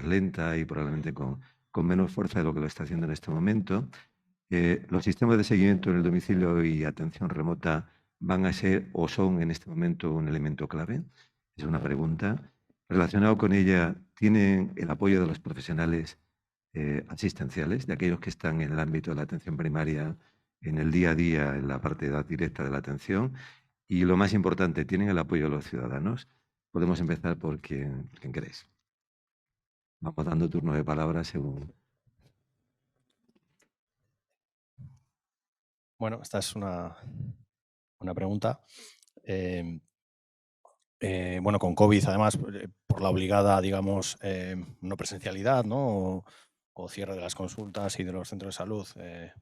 lenta y probablemente con menos fuerza de lo que lo está haciendo en este momento. Los sistemas de seguimiento en el domicilio y atención remota van a ser o son en este momento un elemento clave. Es una pregunta. Relacionado con ella, ¿tienen el apoyo de los profesionales asistenciales, de aquellos que están en el ámbito de la atención primaria, en el día a día, en la parte directa de la atención? Y lo más importante, ¿tienen el apoyo de los ciudadanos? Podemos empezar por quien queréis. Vamos dando turno de palabra según... Bueno, esta es una pregunta. Bueno, con COVID, además, por la obligada, digamos, no presencialidad, ¿no? O cierre de las consultas y de los centros de salud,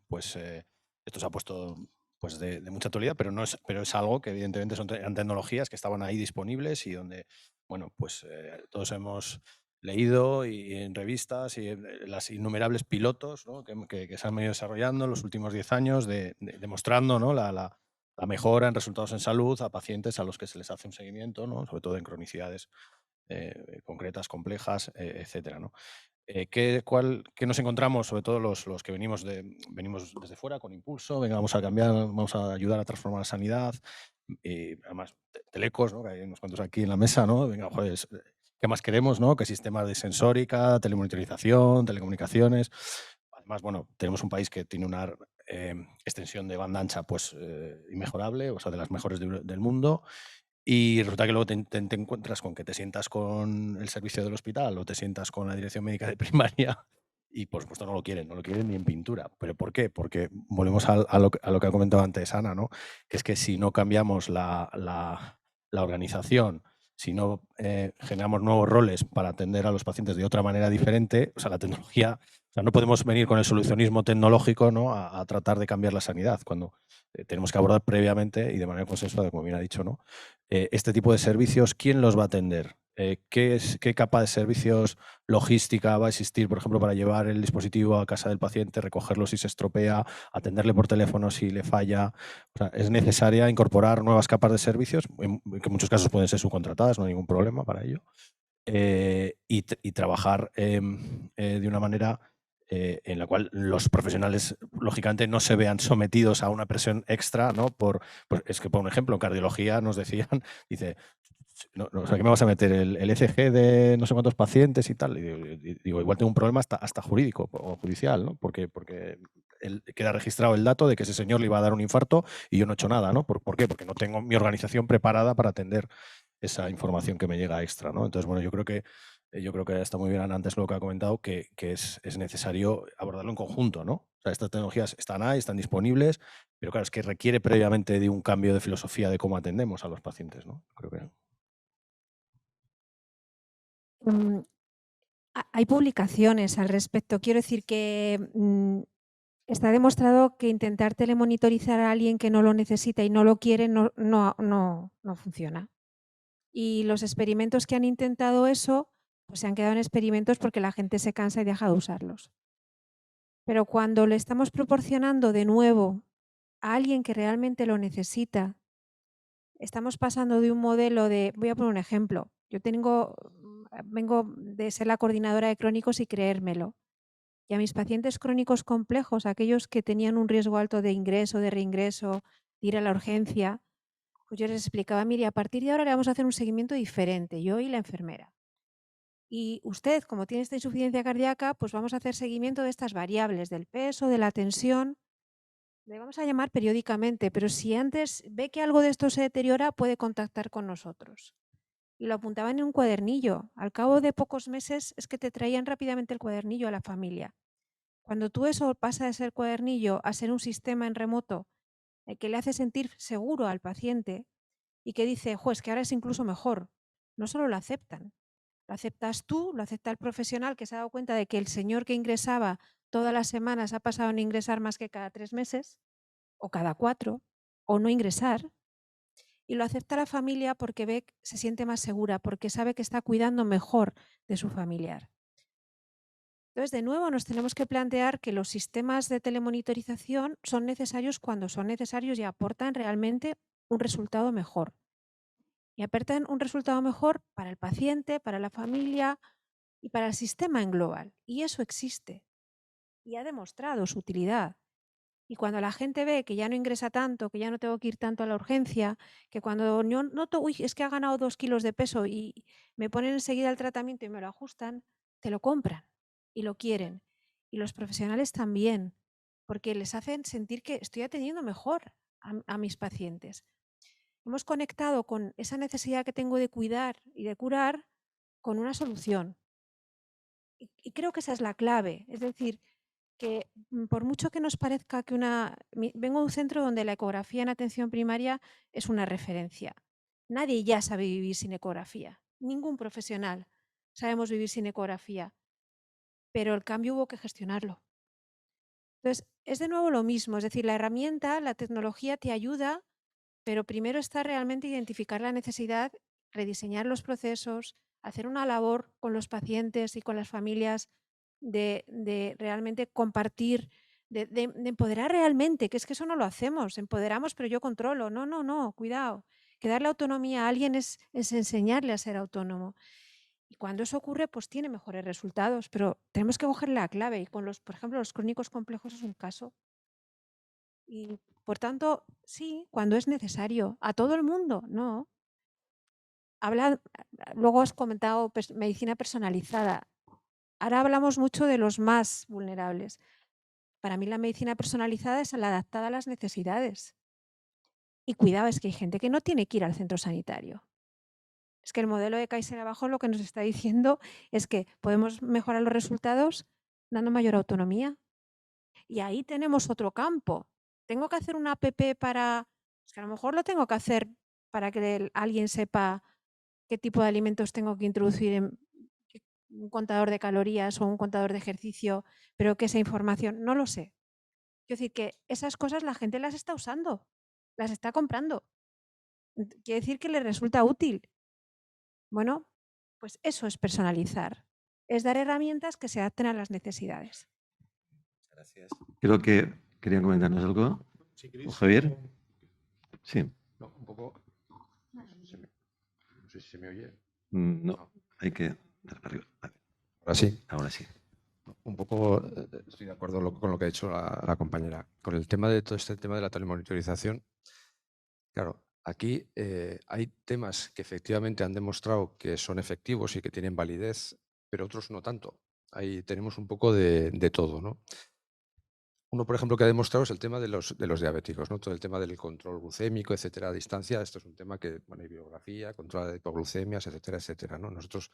pues esto se ha puesto pues de mucha actualidad, pero es algo que evidentemente eran tecnologías que estaban ahí disponibles y donde, bueno, pues todos hemos leído y en revistas y las innumerables pilotos, ¿no?, que se han venido desarrollando en los últimos 10 años demostrando, ¿no?, la mejora en resultados en salud a pacientes a los que se les hace un seguimiento, ¿no?, sobre todo en cronicidades concretas, complejas, etcétera, ¿no? ¿Qué nos encontramos, sobre todo los que venimos desde fuera con impulso? Venga, vamos a cambiar, vamos a ayudar a transformar la sanidad. Y además, telecos, ¿no?, que hay unos cuantos aquí en la mesa, ¿no? Venga, joder, ¿qué más queremos, no? ¿Qué sistemas de sensórica, telemonitorización, telecomunicaciones? Además, bueno, tenemos un país que tiene una extensión de banda ancha pues inmejorable, o sea, de las mejores del mundo. Y resulta que luego te encuentras con que te sientas con el servicio del hospital o te sientas con la dirección médica de primaria y por supuesto no lo quieren ni en pintura. ¿Pero por qué? Porque volvemos a lo que ha comentado antes Ana, ¿no? Que es que si no cambiamos la organización, si no generamos nuevos roles para atender a los pacientes de otra manera diferente, o sea, la tecnología, o sea, no podemos venir con el solucionismo tecnológico, ¿no?, a tratar de cambiar la sanidad, cuando tenemos que abordar previamente y de manera consensuada, como bien ha dicho, ¿no?, este tipo de servicios, ¿quién los va a atender? ¿Qué capa de servicios logística va a existir, por ejemplo, para llevar el dispositivo a casa del paciente, recogerlo si se estropea, atenderle por teléfono si le falla? O sea, es necesaria incorporar nuevas capas de servicios, que en muchos casos pueden ser subcontratadas, no hay ningún problema para ello, y trabajar de una manera en la cual los profesionales, lógicamente, no se vean sometidos a una presión extra, ¿no? Es que, por un ejemplo, en cardiología nos decían, dice, o sea, ¿qué me vas a meter? ¿El ECG de no sé cuántos pacientes y tal? Y digo, igual tengo un problema hasta jurídico o judicial, ¿no? Porque queda registrado el dato de que ese señor le iba a dar un infarto y yo no he hecho nada, ¿no? ¿Por qué? Porque no tengo mi organización preparada para atender esa información que me llega extra, ¿no? Entonces, bueno, yo creo que está muy bien antes lo que ha comentado, que es necesario abordarlo en conjunto, ¿no? O sea, estas tecnologías están ahí, están disponibles, pero claro, es que requiere previamente de un cambio de filosofía de cómo atendemos a los pacientes, ¿no? Creo que... Hay publicaciones al respecto. Quiero decir que está demostrado que intentar telemonitorizar a alguien que no lo necesita y no lo quiere no funciona. Y los experimentos que han intentado eso, pues se han quedado en experimentos porque la gente se cansa y deja de usarlos. Pero cuando le estamos proporcionando de nuevo a alguien que realmente lo necesita, estamos pasando de un modelo de, voy a poner un ejemplo, yo vengo de ser la coordinadora de crónicos y creérmelo. Y a mis pacientes crónicos complejos, aquellos que tenían un riesgo alto de ingreso, de reingreso, de ir a la urgencia, pues yo les explicaba, mire, a partir de ahora le vamos a hacer un seguimiento diferente, yo y la enfermera. Y usted, como tiene esta insuficiencia cardíaca, pues vamos a hacer seguimiento de estas variables, del peso, de la tensión. Le vamos a llamar periódicamente, pero si antes ve que algo de esto se deteriora, puede contactar con nosotros. Y lo apuntaban en un cuadernillo. Al cabo de pocos meses es que te traían rápidamente el cuadernillo a la familia. Cuando tú eso pasa de ser cuadernillo a ser un sistema en remoto que le hace sentir seguro al paciente y que dice, es que ahora es incluso mejor, no solo lo aceptan, lo aceptas tú, lo acepta el profesional que se ha dado cuenta de que el señor que ingresaba todas las semanas ha pasado a no ingresar más que cada 3 meses o cada 4 o no ingresar, y lo acepta la familia porque se siente más segura, porque sabe que está cuidando mejor de su familiar. Entonces, de nuevo, nos tenemos que plantear que los sistemas de telemonitorización son necesarios cuando son necesarios y aportan realmente un resultado mejor. Y aportan un resultado mejor para el paciente, para la familia y para el sistema en global. Y eso existe y ha demostrado su utilidad. Y cuando la gente ve que ya no ingresa tanto, que ya no tengo que ir tanto a la urgencia, que cuando yo noto, uy, es que ha ganado 2 kilos de peso y me ponen enseguida el tratamiento y me lo ajustan, te lo compran y lo quieren. Y los profesionales también, porque les hacen sentir que estoy atendiendo mejor a mis pacientes. Hemos conectado con esa necesidad que tengo de cuidar y de curar con una solución. Y creo que esa es la clave. Es decir, que por mucho que nos parezca que vengo de un centro donde la ecografía en atención primaria es una referencia. Nadie ya sabe vivir sin ecografía. Ningún profesional sabemos vivir sin ecografía. Pero el cambio hubo que gestionarlo. Entonces, es de nuevo lo mismo. Es decir, la herramienta, la tecnología te ayuda, pero primero está realmente identificar la necesidad, rediseñar los procesos, hacer una labor con los pacientes y con las familias de realmente compartir, de empoderar realmente, que es que eso no lo hacemos, empoderamos pero yo controlo. No, cuidado. Que darle autonomía a alguien es enseñarle a ser autónomo. Y cuando eso ocurre, pues tiene mejores resultados, pero tenemos que cogerle la clave. Y con por ejemplo, los crónicos complejos es un caso. Y por tanto, sí, cuando es necesario. ¿A todo el mundo? No. Luego has comentado medicina personalizada. Ahora hablamos mucho de los más vulnerables. Para mí la medicina personalizada es la adaptada a las necesidades. Y cuidado, es que hay gente que no tiene que ir al centro sanitario. Es que el modelo de Kaiser abajo lo que nos está diciendo es que podemos mejorar los resultados dando mayor autonomía. Y ahí tenemos otro campo. Tengo que hacer una app para... Es que a lo mejor lo tengo que hacer para que alguien sepa qué tipo de alimentos tengo que introducir en un contador de calorías o un contador de ejercicio, pero que esa información, no lo sé. Quiero decir que esas cosas la gente las está usando, las está comprando. Quiere decir que le resulta útil. Bueno, pues eso es personalizar. Es dar herramientas que se adapten a las necesidades. Gracias. Creo que querían comentarnos algo. Javier. Sí. No, un poco... No sé si se me oye. No, hay que dar para arriba. Vale. Ahora sí. Ahora sí. Un poco estoy de acuerdo con lo que ha dicho la compañera. Con el tema de todo este tema de la telemonitorización, claro, Aquí hay temas que efectivamente han demostrado que son efectivos y que tienen validez, pero otros no tanto. Ahí tenemos un poco de todo, ¿no? Uno, por ejemplo, que ha demostrado es el tema de los diabéticos, ¿no? Todo el tema del control glucémico, etcétera, a distancia. Esto es un tema que, bueno, hay bibliografía, control de hipoglucemias, etcétera, etcétera, ¿no? Nosotros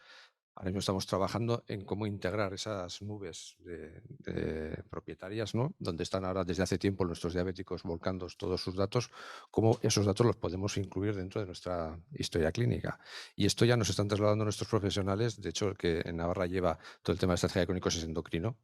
ahora mismo estamos trabajando en cómo integrar esas nubes de propietarias, ¿no? Donde están ahora desde hace tiempo nuestros diabéticos volcando todos sus datos, cómo esos datos los podemos incluir dentro de nuestra historia clínica. Y esto ya nos están trasladando nuestros profesionales. De hecho, el que en Navarra lleva todo el tema de estrategia de crónicos es endocrino.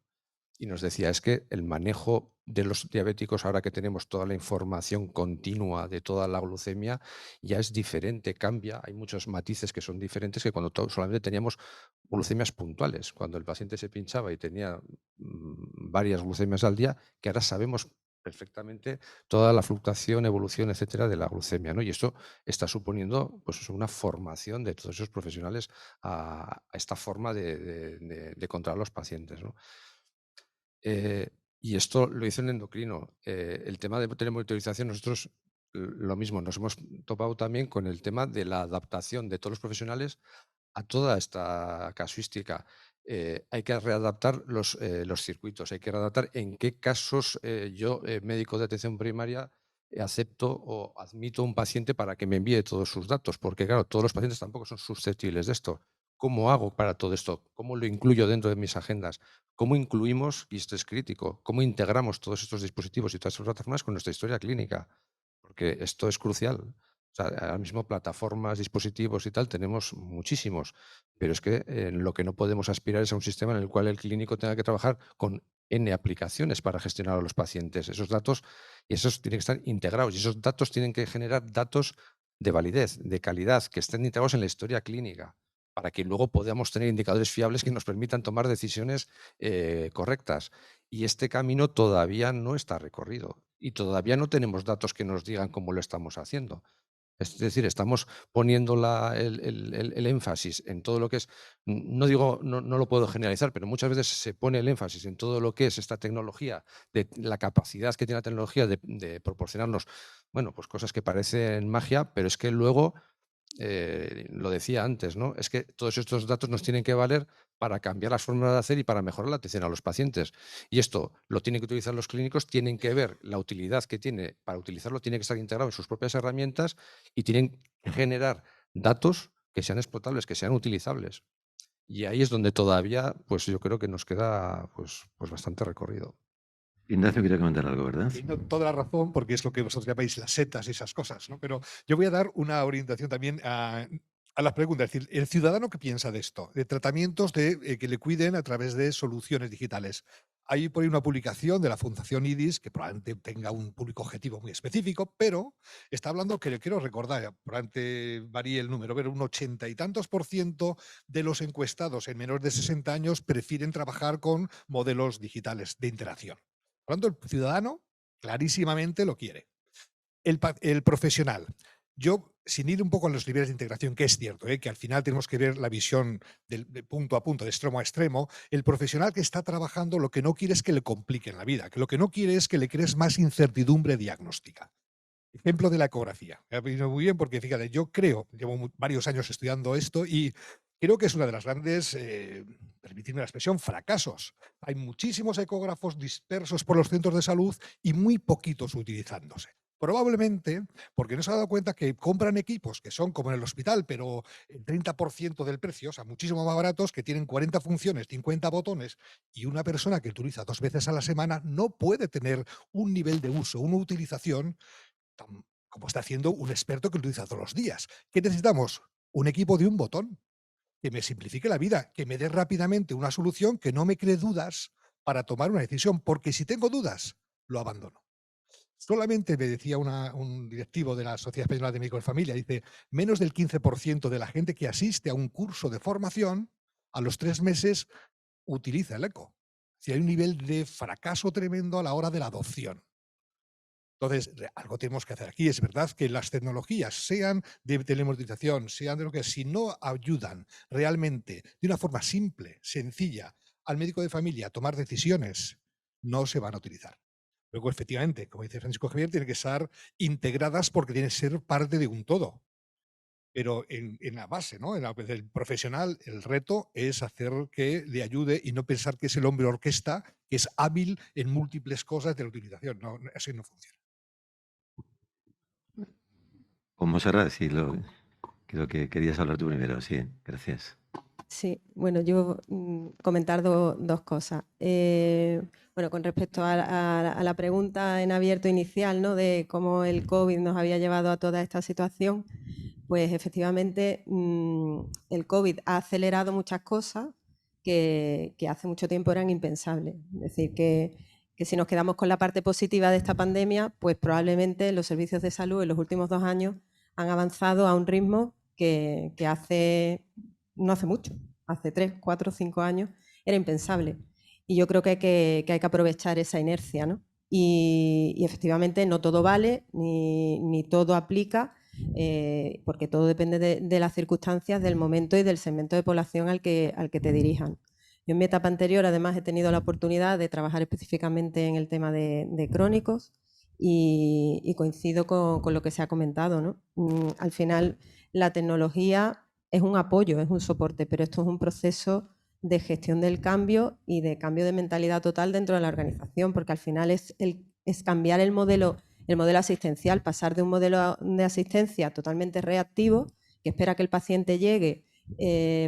Y nos decía, es que el manejo de los diabéticos, ahora que tenemos toda la información continua de toda la glucemia, ya es diferente, cambia. Hay muchos matices que son diferentes que cuando solamente teníamos glucemias puntuales, cuando el paciente se pinchaba y tenía varias glucemias al día, que ahora sabemos perfectamente toda la fluctuación, evolución, etcétera, de la glucemia, ¿no? Y esto está suponiendo, pues, una formación de todos esos profesionales a esta forma de controlar a los pacientes, ¿no? Y esto lo hizo el endocrino. El tema de telemonitorización, nosotros lo mismo, nos hemos topado también con el tema de la adaptación de todos los profesionales a toda esta casuística. Hay que readaptar los circuitos, hay que readaptar en qué casos yo, médico de atención primaria, acepto o admito un paciente para que me envíe todos sus datos, porque claro, todos los pacientes tampoco son susceptibles de esto. ¿Cómo hago para todo esto? ¿Cómo lo incluyo dentro de mis agendas? ¿Cómo incluimos, y esto es crítico, cómo integramos todos estos dispositivos y todas estas plataformas con nuestra historia clínica? Porque esto es crucial. O sea, ahora mismo plataformas, dispositivos y tal tenemos muchísimos, pero es que lo que no podemos aspirar es a un sistema en el cual el clínico tenga que trabajar con N aplicaciones para gestionar a los pacientes. Esos datos, y esos tienen que estar integrados, y esos datos tienen que generar datos de validez, de calidad, que estén integrados en la historia clínica, para que luego podamos tener indicadores fiables que nos permitan tomar decisiones correctas. Y este camino todavía no está recorrido y todavía no tenemos datos que nos digan cómo lo estamos haciendo. Es decir, estamos poniendo el énfasis en todo lo que es, no digo, no lo puedo generalizar, pero muchas veces se pone el énfasis en todo lo que es esta tecnología, de la capacidad que tiene la tecnología de proporcionarnos, bueno, pues cosas que parecen magia, pero es que luego lo decía antes, ¿no? Es que todos estos datos nos tienen que valer para cambiar las formas de hacer y para mejorar la atención a los pacientes. Y esto lo tienen que utilizar los clínicos, tienen que ver la utilidad que tiene para utilizarlo, tiene que estar integrado en sus propias herramientas y tienen que generar datos que sean explotables, que sean utilizables. Y ahí es donde todavía, pues yo creo que nos queda pues bastante recorrido. Ignacio quería comentar algo, ¿verdad? Tiene toda la razón, porque es lo que vosotros llamáis las setas y esas cosas, ¿no? Pero yo voy a dar una orientación también a las preguntas. Es decir, ¿el ciudadano qué piensa de esto? De tratamientos que le cuiden a través de soluciones digitales. Hay por ahí una publicación de la Fundación IDIS que probablemente tenga un público objetivo muy específico, pero está hablando, que le quiero recordar, probablemente varíe el número, pero un 80 y tantos % de los encuestados en menores de 60 años prefieren trabajar con modelos digitales de interacción. Por lo tanto, el ciudadano clarísimamente lo quiere. El profesional. Yo, sin ir un poco a los niveles de integración, que es cierto, que al final tenemos que ver la visión de punto a punto, de extremo a extremo, el profesional que está trabajando lo que no quiere es que le compliquen la vida, que lo que no quiere es que le crees más incertidumbre diagnóstica. Ejemplo de la ecografía. Me ha venido muy bien porque, fíjate, yo creo, llevo varios años estudiando esto y creo que es una de las grandes, permitidme la expresión, fracasos. Hay muchísimos ecógrafos dispersos por los centros de salud y muy poquitos utilizándose. Probablemente porque no se ha dado cuenta que compran equipos que son como en el hospital, pero el 30% del precio, o sea, muchísimo más baratos, que tienen 40 funciones, 50 botones, y una persona que utiliza 2 veces a la semana no puede tener un nivel de uso, una utilización como está haciendo un experto que lo utiliza todos los días. ¿Qué necesitamos? Un equipo de un botón que me simplifique la vida, que me dé rápidamente una solución, que no me cree dudas para tomar una decisión, porque si tengo dudas, lo abandono. Solamente me decía un directivo de la Sociedad Española de Médicos de Familia, dice, menos del 15% de la gente que asiste a un curso de formación, a los 3 meses utiliza el eco. Si hay un nivel de fracaso tremendo a la hora de la adopción. Entonces, algo tenemos que hacer aquí. Es verdad que las tecnologías, sean de telemonitorización, sean de lo que, si no ayudan realmente de una forma simple, sencilla, al médico de familia a tomar decisiones, no se van a utilizar. Luego, efectivamente, como dice Francisco Javier, tienen que estar integradas porque tienen que ser parte de un todo. Pero en la base, ¿no? Del profesional, el reto es hacer que le ayude y no pensar que es el hombre orquesta, que es hábil en múltiples cosas de la utilización. No, así no funciona. Con Montserrat, sí, creo que querías hablar tú primero. Sí, gracias. Sí, bueno, yo comentar dos cosas. Bueno, con respecto a la pregunta en abierto inicial, ¿no? De cómo el COVID nos había llevado a toda esta situación, pues efectivamente el COVID ha acelerado muchas cosas que hace mucho tiempo eran impensables. Es decir, que si nos quedamos con la parte positiva de esta pandemia, pues probablemente los servicios de salud en los últimos 2 años han avanzado a un ritmo que no hace mucho, hace 3, 4, 5 años, era impensable. Y yo creo que hay que aprovechar esa inercia, ¿no? Y efectivamente no todo vale, ni todo aplica, porque todo depende de las circunstancias, del momento y del segmento de población al que te dirijan. Yo en mi etapa anterior, además, he tenido la oportunidad de trabajar específicamente en el tema de crónicos y coincido con lo que se ha comentado, ¿no? Al final, la tecnología es un apoyo, es un soporte, pero esto es un proceso de gestión del cambio y de cambio de mentalidad total dentro de la organización, porque al final es cambiar el modelo asistencial, pasar de un modelo de asistencia totalmente reactivo, que espera que el paciente llegue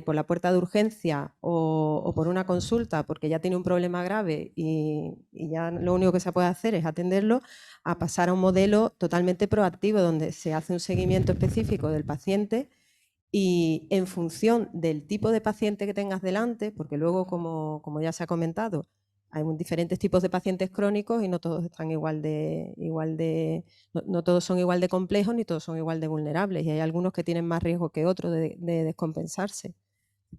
por la puerta de urgencia o por una consulta porque ya tiene un problema grave y ya lo único que se puede hacer es atenderlo, a pasar a un modelo totalmente proactivo donde se hace un seguimiento específico del paciente y en función del tipo de paciente que tengas delante, porque luego, como ya se ha comentado, hay diferentes tipos de pacientes crónicos y no todos están no todos son igual de complejos ni todos son igual de vulnerables, y hay algunos que tienen más riesgo que otros de descompensarse.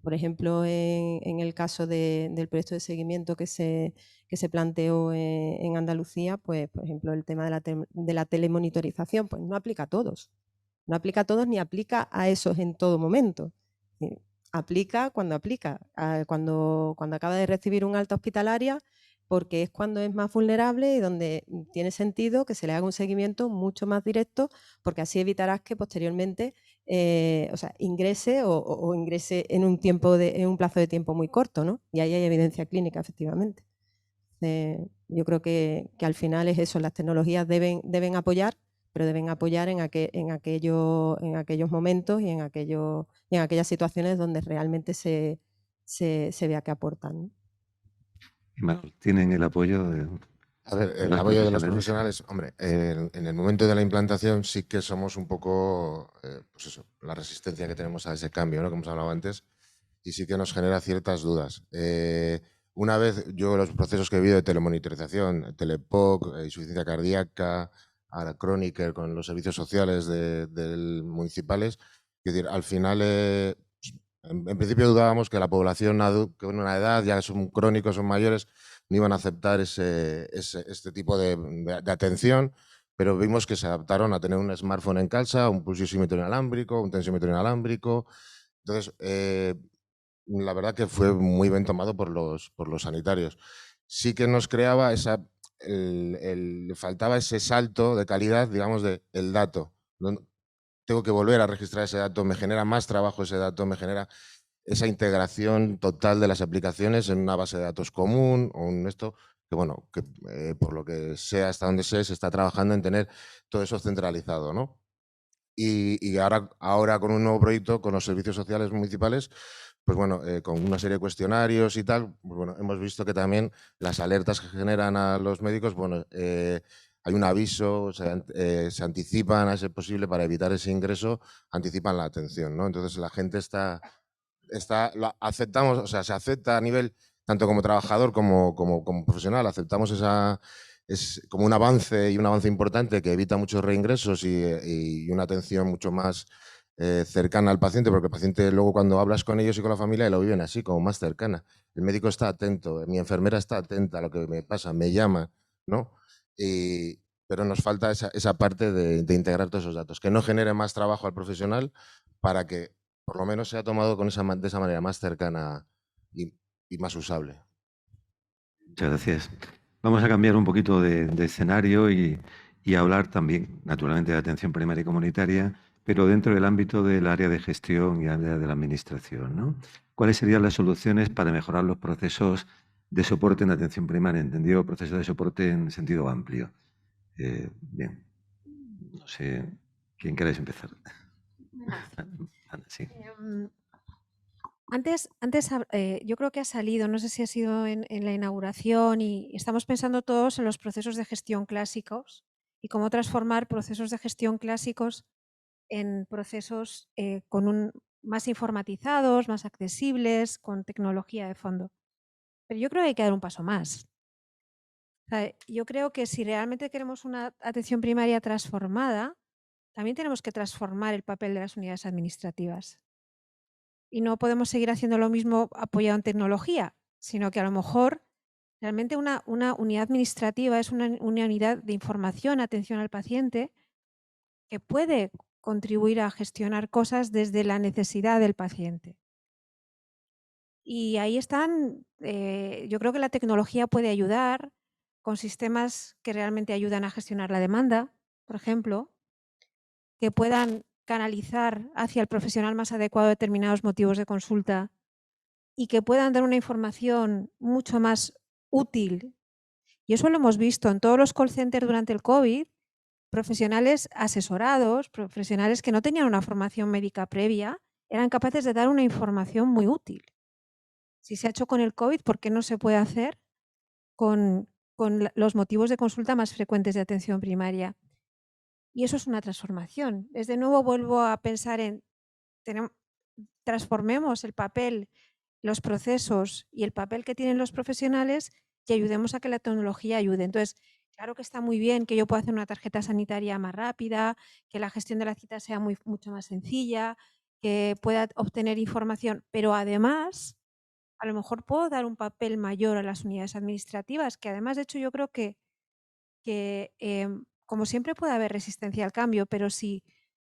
Por ejemplo, en el caso del proyecto de seguimiento que se planteó en Andalucía, pues, por ejemplo, el tema de la telemonitorización, pues no aplica a todos. No aplica a todos ni aplica a esos en todo momento. Aplica, cuando acaba de recibir un alta hospitalaria, porque es cuando es más vulnerable y donde tiene sentido que se le haga un seguimiento mucho más directo, porque así evitarás que posteriormente ingrese o ingrese en un plazo de tiempo muy corto, ¿no? Y ahí hay evidencia clínica, efectivamente. Yo creo que al final es eso, las tecnologías deben apoyar, pero deben apoyar en aquellos momentos y en aquellas situaciones donde realmente se vea que aportan, ¿no? ¿Tienen el apoyo de...? A ver, el apoyo de los profesionales, hombre, en el momento de la implantación sí que somos un poco, pues eso, la resistencia que tenemos a ese cambio, ¿no? Que hemos hablado antes, y sí que nos genera ciertas dudas. Una vez yo los procesos que he vivido de telemonitorización, Telepoc, insuficiencia cardíaca, ahora Chronicle con los servicios sociales municipales, es decir, al final, en principio dudábamos que la población que en una edad ya son crónicos, son mayores, no iban a aceptar este tipo de atención, pero vimos que se adaptaron a tener un smartphone en casa, un pulsímetro inalámbrico, un tensiómetro inalámbrico. Entonces, la verdad que fue muy bien tomado por los sanitarios. Sí que nos creaba faltaba ese salto de calidad, digamos, del dato. Tengo que volver a registrar ese dato, me genera más trabajo ese dato, me genera esa integración total de las aplicaciones en una base de datos común o en esto, que bueno, que por lo que sea, hasta donde sea, se está trabajando en tener todo eso centralizado, ¿no? Y ahora con un nuevo proyecto, con los servicios sociales municipales, pues bueno, con una serie de cuestionarios y tal, pues bueno, hemos visto que también las alertas que generan a los médicos, bueno, hay un aviso, se anticipan a ser posible para evitar ese ingreso, anticipan la atención, ¿no? Entonces la gente lo aceptamos, o sea, se acepta a nivel, tanto como trabajador como profesional, aceptamos es como un avance y un avance importante que evita muchos reingresos y una atención mucho más cercana al paciente, porque el paciente luego cuando hablas con ellos y con la familia lo viven así, como más cercana. El médico está atento, mi enfermera está atenta a lo que me pasa, me llama, ¿no? Pero nos falta esa parte de integrar todos esos datos, que no genere más trabajo al profesional para que por lo menos sea tomado de esa manera más cercana y más usable. Muchas gracias. Vamos a cambiar un poquito de escenario y hablar también, naturalmente, de atención primaria y comunitaria, pero dentro del ámbito del área de gestión y área de la administración, ¿no? ¿Cuáles serían las soluciones para mejorar los procesos de soporte en atención primaria? Entendido procesos de soporte en sentido amplio. Bien, no sé, ¿quién queréis empezar? Ana, sí. Antes yo creo que ha salido, no sé si ha sido en la inauguración, y estamos pensando todos en los procesos de gestión clásicos y cómo transformar procesos de gestión clásicos en procesos más informatizados, más accesibles, con tecnología de fondo. Pero yo creo que hay que dar un paso más. O sea, yo creo que si realmente queremos una atención primaria transformada, también tenemos que transformar el papel de las unidades administrativas. Y no podemos seguir haciendo lo mismo apoyado en tecnología, sino que a lo mejor realmente una unidad administrativa es una unidad de información, atención al paciente, que puede contribuir a gestionar cosas desde la necesidad del paciente. Y ahí están, yo creo que la tecnología puede ayudar con sistemas que realmente ayudan a gestionar la demanda, por ejemplo, que puedan canalizar hacia el profesional más adecuado determinados motivos de consulta y que puedan dar una información mucho más útil. Y eso lo hemos visto en todos los call centers durante el COVID, profesionales asesorados, profesionales que no tenían una formación médica previa, eran capaces de dar una información muy útil. Si se ha hecho con el COVID, ¿por qué no se puede hacer con los motivos de consulta más frecuentes de atención primaria? Y eso es una transformación. De nuevo vuelvo a pensar en, transformemos el papel, los procesos y el papel que tienen los profesionales y ayudemos a que la tecnología ayude. Entonces, claro que está muy bien que yo pueda hacer una tarjeta sanitaria más rápida, que la gestión de la cita sea mucho más sencilla, que pueda obtener información, pero además, a lo mejor puedo dar un papel mayor a las unidades administrativas, que además, de hecho, yo creo que como siempre puede haber resistencia al cambio, pero si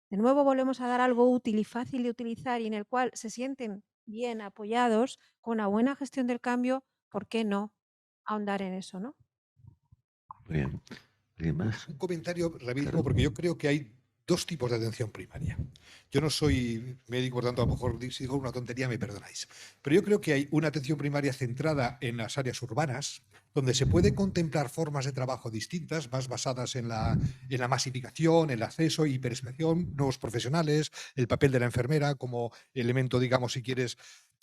de nuevo volvemos a dar algo útil y fácil de utilizar y en el cual se sienten bien apoyados, con una buena gestión del cambio, ¿por qué no ahondar en eso, no? Muy bien. ¿Alguien más? Un comentario rapidísimo, Claro. porque yo creo que hay dos tipos de atención primaria. Yo no soy médico, por tanto, a lo mejor si digo una tontería, me perdonáis. Pero yo creo que hay una atención primaria centrada en las áreas urbanas, donde se puede contemplar formas de trabajo distintas, más basadas en la masificación, el acceso, hiperinspección, nuevos profesionales, el papel de la enfermera como elemento, digamos, si quieres.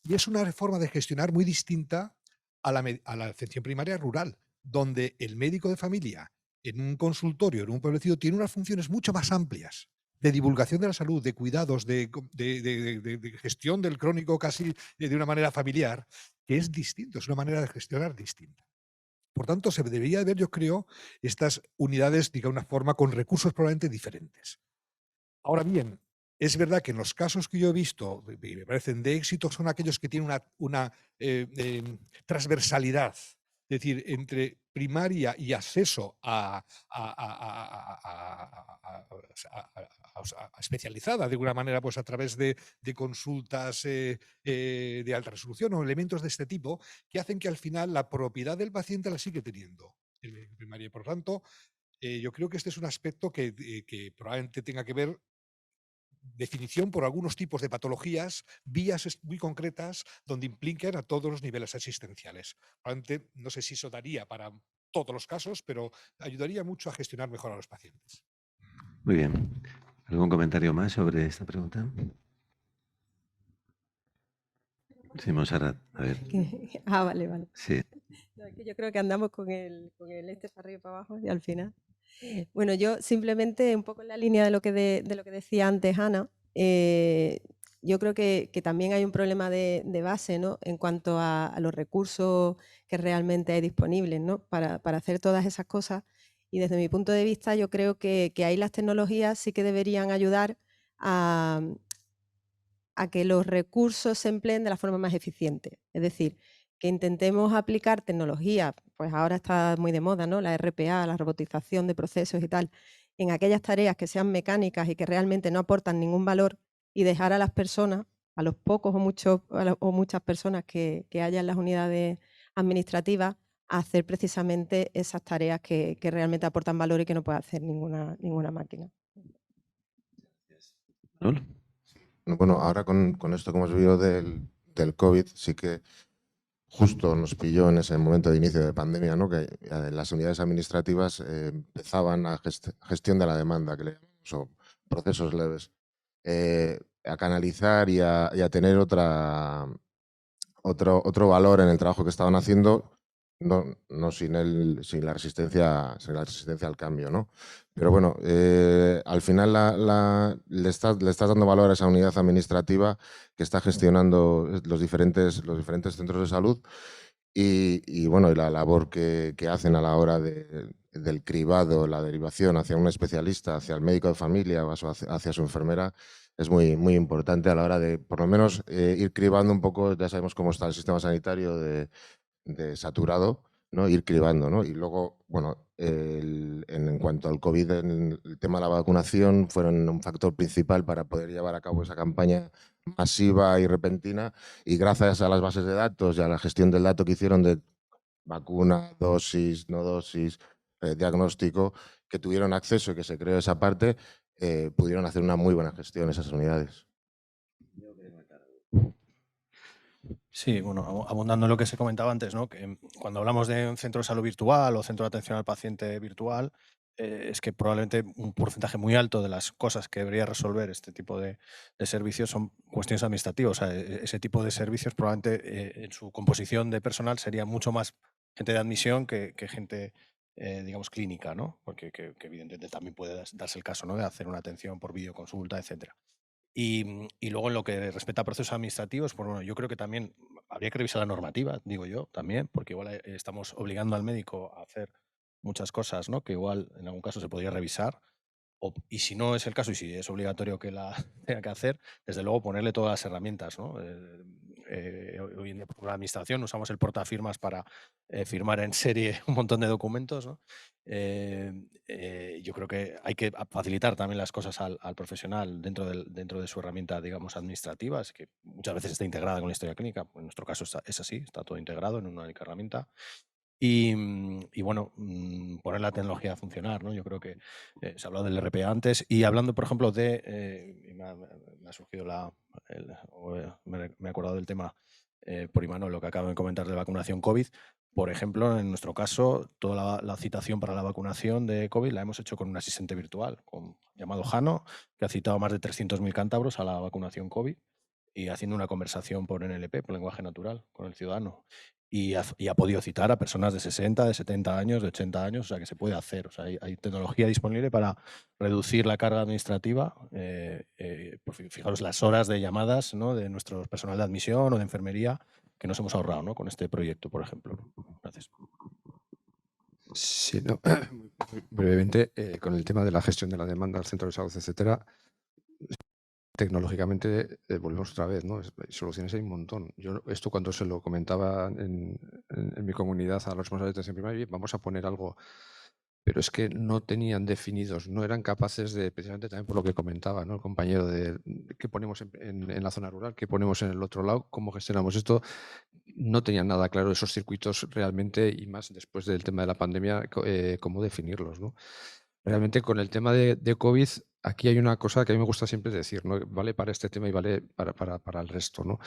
Y es una forma de gestionar muy distinta a la atención primaria rural, donde el médico de familia en un consultorio, en un pueblecito, tiene unas funciones mucho más amplias de divulgación de la salud, de cuidados, de gestión del crónico casi de una manera familiar, que es distinto, es una manera de gestionar distinta. Por tanto, se debería ver, yo creo, estas unidades, de una forma, con recursos probablemente diferentes. Ahora bien, es verdad que en los casos que yo he visto, y me parecen de éxito, son aquellos que tienen una transversalidad, es decir, entre primaria y acceso a especializada, de alguna manera, pues a través de consultas de alta resolución o elementos de este tipo, que hacen que al final la propiedad del paciente la sigue teniendo el médico de primaria. Por lo tanto, yo creo que este es un aspecto que probablemente tenga que ver definición por algunos tipos de patologías, vías muy concretas donde impliquen a todos los niveles asistenciales. Probablemente, no sé si eso daría para todos los casos, pero ayudaría mucho a gestionar mejor a los pacientes. Muy bien. ¿Algún comentario más sobre esta pregunta? Sí, Montserrat, a ver. Vale. Sí. No, es que yo creo que andamos con el este para arriba y para abajo y al final. Bueno, yo simplemente un poco en la línea de lo que decía antes Ana, yo creo que también hay un problema de base, ¿no? En cuanto a los recursos que realmente hay disponibles, ¿no? Para hacer todas esas cosas. Y desde mi punto de vista, yo creo que ahí las tecnologías sí que deberían ayudar a que los recursos se empleen de la forma más eficiente. Es decir, que intentemos aplicar tecnología, pues ahora está muy de moda, ¿no? La RPA, la robotización de procesos y tal, en aquellas tareas que sean mecánicas y que realmente no aportan ningún valor, y dejar a las personas, a los pocos o muchas personas que haya en las unidades administrativas, a hacer precisamente esas tareas que realmente aportan valor y que no puede hacer ninguna máquina. Manuel. Bueno, ahora con esto que hemos vivido del COVID, sí que justo nos pilló en ese momento de inicio de pandemia, ¿no? Que las unidades administrativas empezaban a gestión de la demanda, que le llamamos, o procesos leves, a canalizar y a tener otro valor en el trabajo que estaban haciendo, no sin la resistencia al cambio, ¿no? Pero bueno, al final le estás dando valor a esa unidad administrativa que está gestionando los diferentes centros de salud y bueno, y la labor que hacen a la hora del cribado, la derivación hacia un especialista, hacia el médico de familia o hacia su enfermera, es muy, muy importante a la hora de, por lo menos, ir cribando un poco. Ya sabemos cómo está el sistema sanitario de saturado, ¿no? Ir cribando, ¿no? Y luego, bueno, en cuanto al COVID, el tema de la vacunación fueron un factor principal para poder llevar a cabo esa campaña masiva y repentina, y gracias a las bases de datos y a la gestión del dato que hicieron de vacuna, dosis, no dosis, diagnóstico, que tuvieron acceso y que se creó esa parte, pudieron hacer una muy buena gestión esas unidades. Sí, bueno, abundando en lo que se comentaba antes, ¿no? Que cuando hablamos de un centro de salud virtual o centro de atención al paciente virtual, es que probablemente un porcentaje muy alto de las cosas que debería resolver este tipo de servicios son cuestiones administrativas. O sea, ese tipo de servicios probablemente en su composición de personal sería mucho más gente de admisión que gente, digamos, clínica, ¿no? Porque que evidentemente también puede darse el caso, ¿no? De hacer una atención por videoconsulta, etcétera. Y luego en lo que respecta a procesos administrativos, pues bueno, yo creo que también habría que revisar la normativa, digo yo, también, porque igual estamos obligando al médico a hacer muchas cosas, ¿no? Que igual en algún caso se podría revisar. Y si no es el caso y si es obligatorio que la tenga que hacer, desde luego ponerle todas las herramientas, ¿no? Hoy en día por la administración usamos el portafirmas para firmar en serie un montón de documentos, ¿no? Yo creo que hay que facilitar también las cosas al profesional dentro de su herramienta, digamos, administrativa, es que muchas veces está integrada con la historia clínica. En nuestro caso es así, está todo integrado en una única herramienta. Y bueno, poner la tecnología a funcionar, ¿no? Yo creo que se ha hablado del RPA antes, y hablando, por ejemplo, me ha surgido me he acordado del tema por Imanol, lo que acabo de comentar de vacunación COVID. Por ejemplo, en nuestro caso, toda la citación para la vacunación de COVID la hemos hecho con un asistente virtual, llamado Jano, que ha citado a más de 300.000 cántabros a la vacunación COVID y haciendo una conversación por NLP, por lenguaje natural, con el ciudadano. Y ha podido citar a personas de 60, de 70 años, de 80 años, o sea que se puede hacer. O sea, hay tecnología disponible para reducir la carga administrativa. Pues fijaros las horas de llamadas, ¿no? De nuestro personal de admisión o de enfermería que nos hemos ahorrado, ¿no? Con este proyecto, por ejemplo. Gracias. Sí, no, muy brevemente, con el tema de la gestión de la demanda al centro de salud, etcétera, tecnológicamente volvemos otra vez, ¿no? Soluciones hay un montón. Yo esto cuando se lo comentaba en mi comunidad a los responsables de atención primaria, vamos a poner algo, pero es que no tenían definidos, no eran capaces de, precisamente también por lo que comentaba, ¿no? El compañero de qué ponemos en la zona rural, qué ponemos en el otro lado, cómo gestionamos esto. No tenían nada claro esos circuitos realmente, y más después del tema de la pandemia, cómo definirlos, ¿no? Realmente con el tema de COVID, aquí hay una cosa que a mí me gusta siempre decir, ¿no? Vale para este tema y vale para el resto, ¿no?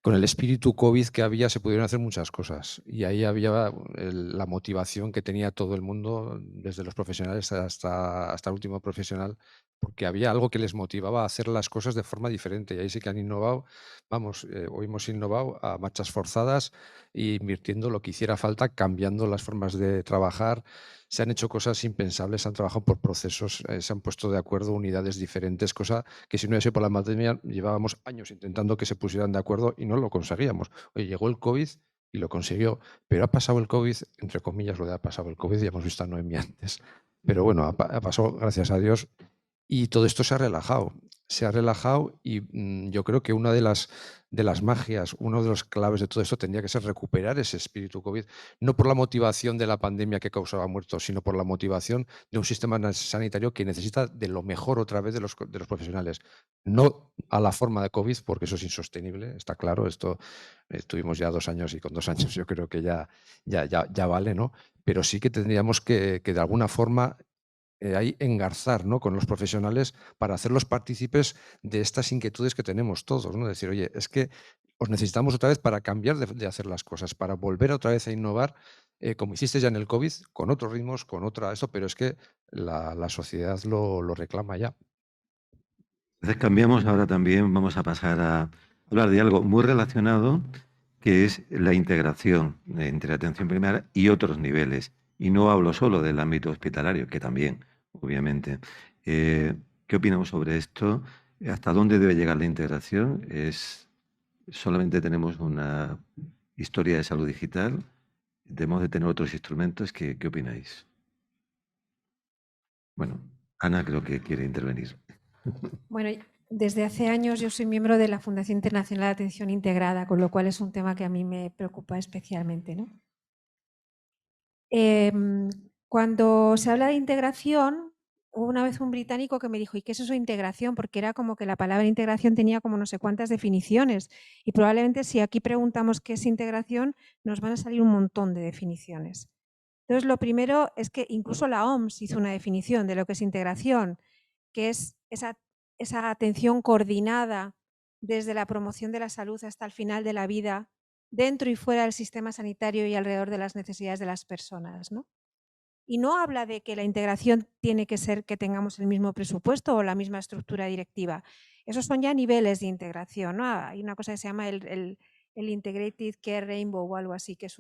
Con el espíritu COVID que había se pudieron hacer muchas cosas, y ahí había la motivación que tenía todo el mundo, desde los profesionales hasta el último profesional, porque había algo que les motivaba a hacer las cosas de forma diferente, y ahí sí que han innovado. Vamos, hoy hemos innovado a marchas forzadas, invirtiendo lo que hiciera falta, cambiando las formas de trabajar. Se han hecho cosas impensables, han trabajado por procesos, se han puesto de acuerdo unidades diferentes, cosa que si no hubiese sido por la pandemia llevábamos años intentando que se pusieran de acuerdo y no lo conseguíamos. Oye, llegó el COVID y lo consiguió, pero ha pasado el COVID, entre comillas lo de ha pasado el COVID, ya hemos visto a Noemí antes, pero bueno, ha pasado, gracias a Dios, y todo esto se ha relajado. se ha relajado y yo creo que una de las magias, uno de los claves de todo esto tendría que ser recuperar ese espíritu COVID, no por la motivación de la pandemia que causaba muertos, sino por la motivación de un sistema sanitario que necesita de lo mejor otra vez de los profesionales. No a la forma de COVID, porque eso es insostenible, está claro, esto tuvimos ya 2 años y con 2 años yo creo que ya vale, ¿no? Pero sí que tendríamos que de alguna forma ahí engarzar, ¿no?, con los profesionales para hacerlos partícipes de estas inquietudes que tenemos todos, ¿no? Decir, oye, es que os necesitamos otra vez para cambiar de hacer las cosas, para volver otra vez a innovar, como hiciste ya en el COVID, con otros ritmos, con otra esto, pero es que la sociedad lo reclama ya. Entonces cambiamos ahora también, vamos a pasar a hablar de algo muy relacionado, que es la integración entre atención primaria y otros niveles. Y no hablo solo del ámbito hospitalario, que también, obviamente. ¿Qué opinamos sobre esto? ¿Hasta dónde debe llegar la integración? Solamente tenemos una historia de salud digital, debemos de tener otros instrumentos. ¿Qué opináis? Bueno, Ana creo que quiere intervenir. Bueno, desde hace años yo soy miembro de la Fundación Internacional de Atención Integrada, con lo cual es un tema que a mí me preocupa especialmente, ¿no? Cuando se habla de integración, hubo una vez un británico que me dijo, ¿y qué es eso de integración? Porque era como que la palabra integración tenía como no sé cuántas definiciones y probablemente si aquí preguntamos qué es integración, nos van a salir un montón de definiciones. Entonces, lo primero es que incluso la OMS hizo una definición de lo que es integración, que es esa atención coordinada desde la promoción de la salud hasta el final de la vida, dentro y fuera del sistema sanitario y alrededor de las necesidades de las personas, ¿no? Y no habla de que la integración tiene que ser que tengamos el mismo presupuesto o la misma estructura directiva. Esos son ya niveles de integración, ¿no? Hay una cosa que se llama el Integrated Care Rainbow o algo así, que es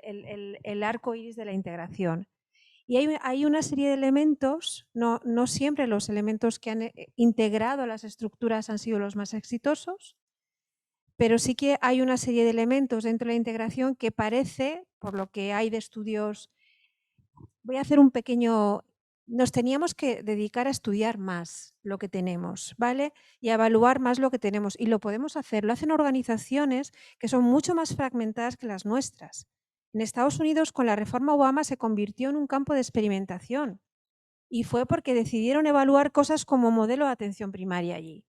el arco iris de la integración. Y hay una serie de elementos, no siempre los elementos que han integrado las estructuras han sido los más exitosos, pero sí que hay una serie de elementos dentro de la integración que parece, por lo que hay de estudios, voy a hacer un pequeño, nos teníamos que dedicar a estudiar más lo que tenemos, ¿vale? Y a evaluar más lo que tenemos. Y lo podemos hacer, lo hacen organizaciones que son mucho más fragmentadas que las nuestras. En Estados Unidos, con la reforma Obama, se convirtió en un campo de experimentación. Y fue porque decidieron evaluar cosas como modelo de atención primaria allí.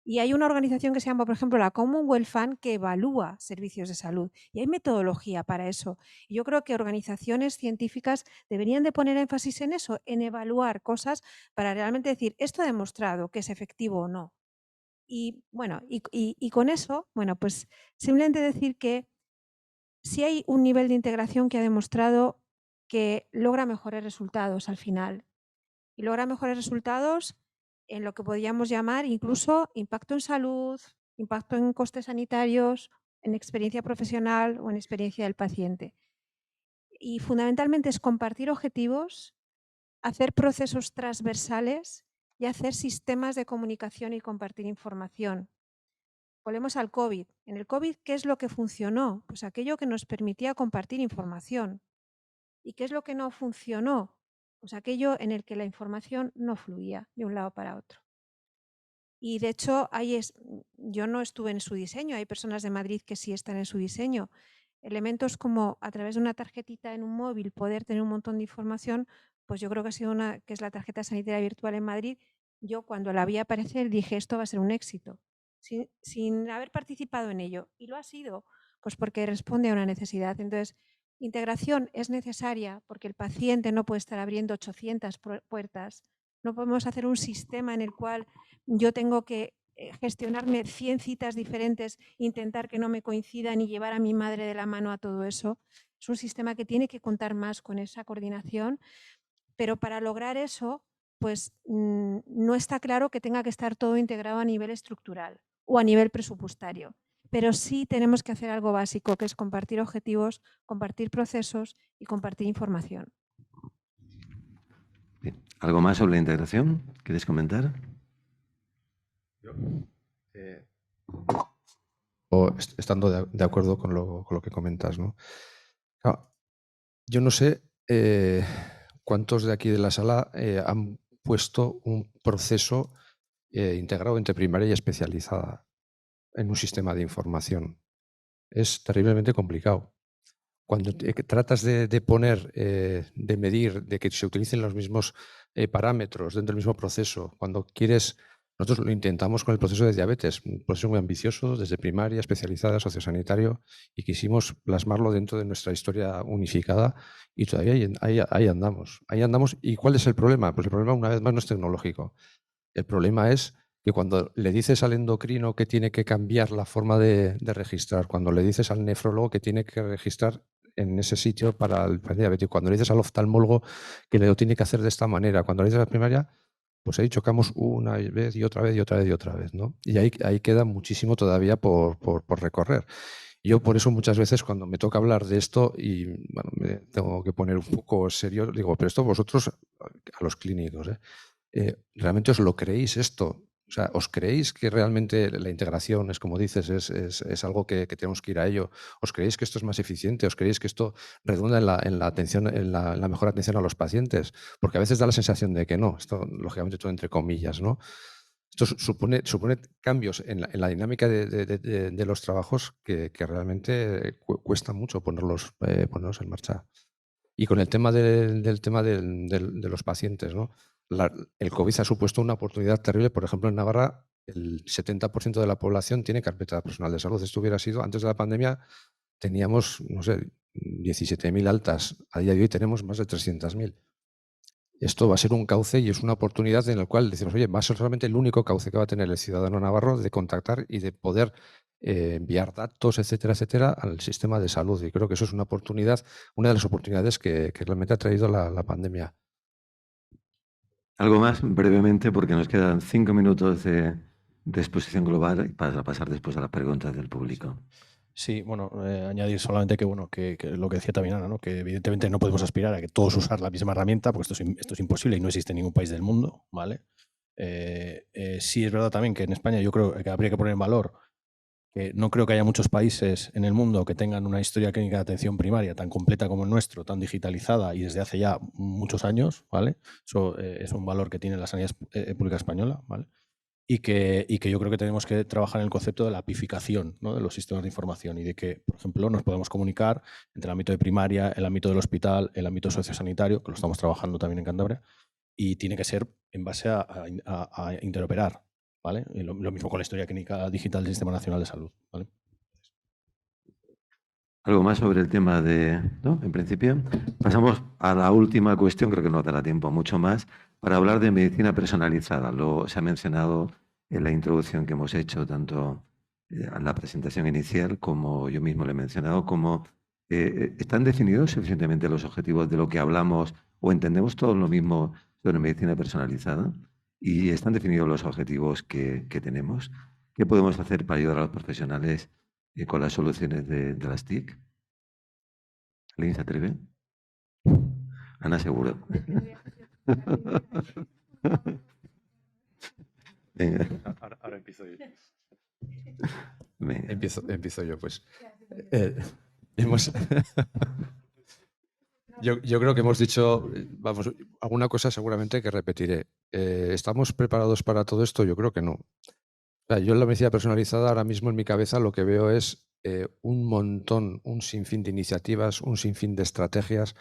Y hay una organización que se llama, por ejemplo, la Commonwealth Fund, que evalúa servicios de salud. Y hay metodología para eso. Y yo creo que organizaciones científicas deberían de poner énfasis en eso, en evaluar cosas para realmente decir, esto ha demostrado que es efectivo o no. Y bueno, y con eso, bueno, pues simplemente decir que sí hay un nivel de integración que ha demostrado que logra mejores resultados al final. Y logra mejores resultados en lo que podríamos llamar incluso impacto en salud, impacto en costes sanitarios, en experiencia profesional o en experiencia del paciente. Y fundamentalmente es compartir objetivos, hacer procesos transversales y hacer sistemas de comunicación y compartir información. Volvemos al COVID. En el COVID, ¿qué es lo que funcionó? Pues aquello que nos permitía compartir información. ¿Y qué es lo que no funcionó? Pues aquello en el que la información no fluía de un lado para otro. Y de hecho, yo no estuve en su diseño, hay personas de Madrid que sí están en su diseño. Elementos como a través de una tarjetita en un móvil poder tener un montón de información, pues yo creo que ha sido que es la tarjeta sanitaria virtual en Madrid. Yo cuando la vi aparecer dije, esto va a ser un éxito, sin haber participado en ello. Y lo ha sido, pues porque responde a una necesidad. Entonces, integración es necesaria porque el paciente no puede estar abriendo 800 puertas. No podemos hacer un sistema en el cual yo tengo que gestionarme 100 citas diferentes, intentar que no me coincidan y llevar a mi madre de la mano a todo eso. Es un sistema que tiene que contar más con esa coordinación, pero para lograr eso, pues no está claro que tenga que estar todo integrado a nivel estructural o a nivel presupuestario. Pero sí tenemos que hacer algo básico, que es compartir objetivos, compartir procesos y compartir información. Bien. ¿Algo más sobre la integración? ¿Quieres comentar? Estando de acuerdo con lo que comentas, ¿no? Claro, yo no sé cuántos de aquí de la sala han puesto un proceso integrado entre primaria y especializada en un sistema de información. Es terriblemente complicado. Cuando tratas de poner, de medir, de que se utilicen los mismos parámetros dentro del mismo proceso, cuando quieres, nosotros lo intentamos con el proceso de diabetes, un proceso muy ambicioso, desde primaria, especializada, sociosanitario, y quisimos plasmarlo dentro de nuestra historia unificada y todavía ahí andamos. Ahí andamos. ¿Y cuál es el problema? Pues el problema, una vez más, no es tecnológico. El problema es que cuando le dices al endocrino que tiene que cambiar la forma de registrar, cuando le dices al nefrólogo que tiene que registrar en ese sitio para el diabetes, cuando le dices al oftalmólogo que lo tiene que hacer de esta manera, cuando le dices a la primaria, pues ahí chocamos una vez y otra vez y otra vez y otra vez, ¿no? Y ahí queda muchísimo todavía por recorrer. Yo por eso muchas veces cuando me toca hablar de esto y bueno, me tengo que poner un poco serio, digo, pero esto vosotros, a los clínicos, ¿realmente os lo creéis esto? O sea, ¿os creéis que realmente la integración es, como dices, es algo que tenemos que ir a ello? ¿Os creéis que esto es más eficiente? ¿Os creéis que esto redunda en la atención, en la mejor atención a los pacientes? Porque a veces da la sensación de que no. Esto, lógicamente, todo entre comillas, ¿no? Esto supone cambios en la dinámica de los trabajos que realmente cuesta mucho ponerlos en marcha. Y con el tema de los pacientes, ¿no? El COVID ha supuesto una oportunidad terrible. Por ejemplo, en Navarra, el 70% de la población tiene carpeta personal de salud. Esto hubiera sido, antes de la pandemia, teníamos, no sé, 17.000 altas. A día de hoy tenemos más de 300.000. Esto va a ser un cauce y es una oportunidad en la cual decimos, oye, va a ser realmente el único cauce que va a tener el ciudadano navarro de contactar y de poder enviar datos, etcétera, etcétera, al sistema de salud. Y creo que eso es una oportunidad, una de las oportunidades que realmente ha traído la pandemia. Algo más, brevemente, porque nos quedan 5 minutos de exposición global para pasar después a las preguntas del público. Sí, bueno, añadir solamente que, bueno, que lo que decía también Ana, ¿no? Que evidentemente no podemos aspirar a que todos usar la misma herramienta, porque esto es imposible y no existe en ningún país del mundo, ¿vale? Sí es verdad también que en España yo creo que habría que poner en valor que no creo que haya muchos países en el mundo que tengan una historia clínica de atención primaria tan completa como el nuestro, tan digitalizada y desde hace ya muchos años, ¿vale? Eso es un valor que tiene la sanidad pública española, ¿vale? Y que yo creo que tenemos que trabajar en el concepto de la apificación, ¿no? De los sistemas de información y de que, por ejemplo, nos podemos comunicar entre el ámbito de primaria, el ámbito del hospital, el ámbito sociosanitario, que lo estamos trabajando también en Cantabria, y tiene que ser en base a interoperar, ¿vale? Y lo mismo con la historia clínica digital del Sistema Nacional de Salud, ¿vale? ¿Algo más sobre el tema ¿no? En principio, pasamos a la última cuestión, creo que no dará tiempo a mucho más, para hablar de medicina personalizada. Se ha mencionado en la introducción que hemos hecho, tanto en la presentación inicial como yo mismo le he mencionado, como ¿están definidos suficientemente los objetivos de lo que hablamos o entendemos todos lo mismo sobre medicina personalizada? ¿Y están definidos los objetivos que tenemos? ¿Qué podemos hacer para ayudar a los profesionales con las soluciones de las TIC? ¿Alguien se atreve? Ana, seguro. Venga. Ahora empiezo yo. Venga. Empiezo yo, pues. Yo creo que hemos dicho, vamos, alguna cosa seguramente que repetiré. ¿Estamos preparados para todo esto? Yo creo que no. O sea, yo en la medicina personalizada ahora mismo en mi cabeza lo que veo es un montón, un sinfín de iniciativas, un sinfín de estrategias,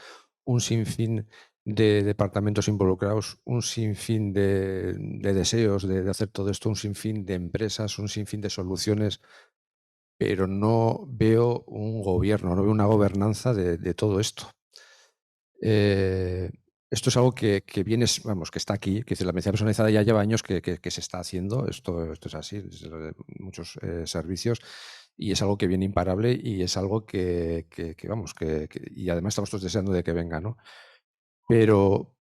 un sinfín de departamentos involucrados, un sinfín de deseos de hacer todo esto, un sinfín de empresas, un sinfín de soluciones, pero no veo un gobierno, no veo una gobernanza de todo esto. Esto es algo que viene, vamos, que está aquí, que la medicina personalizada ya lleva años que se está haciendo, esto es así, desde muchos servicios, y es algo que viene imparable y es algo que vamos, y además estamos todos deseando de que venga, ¿no?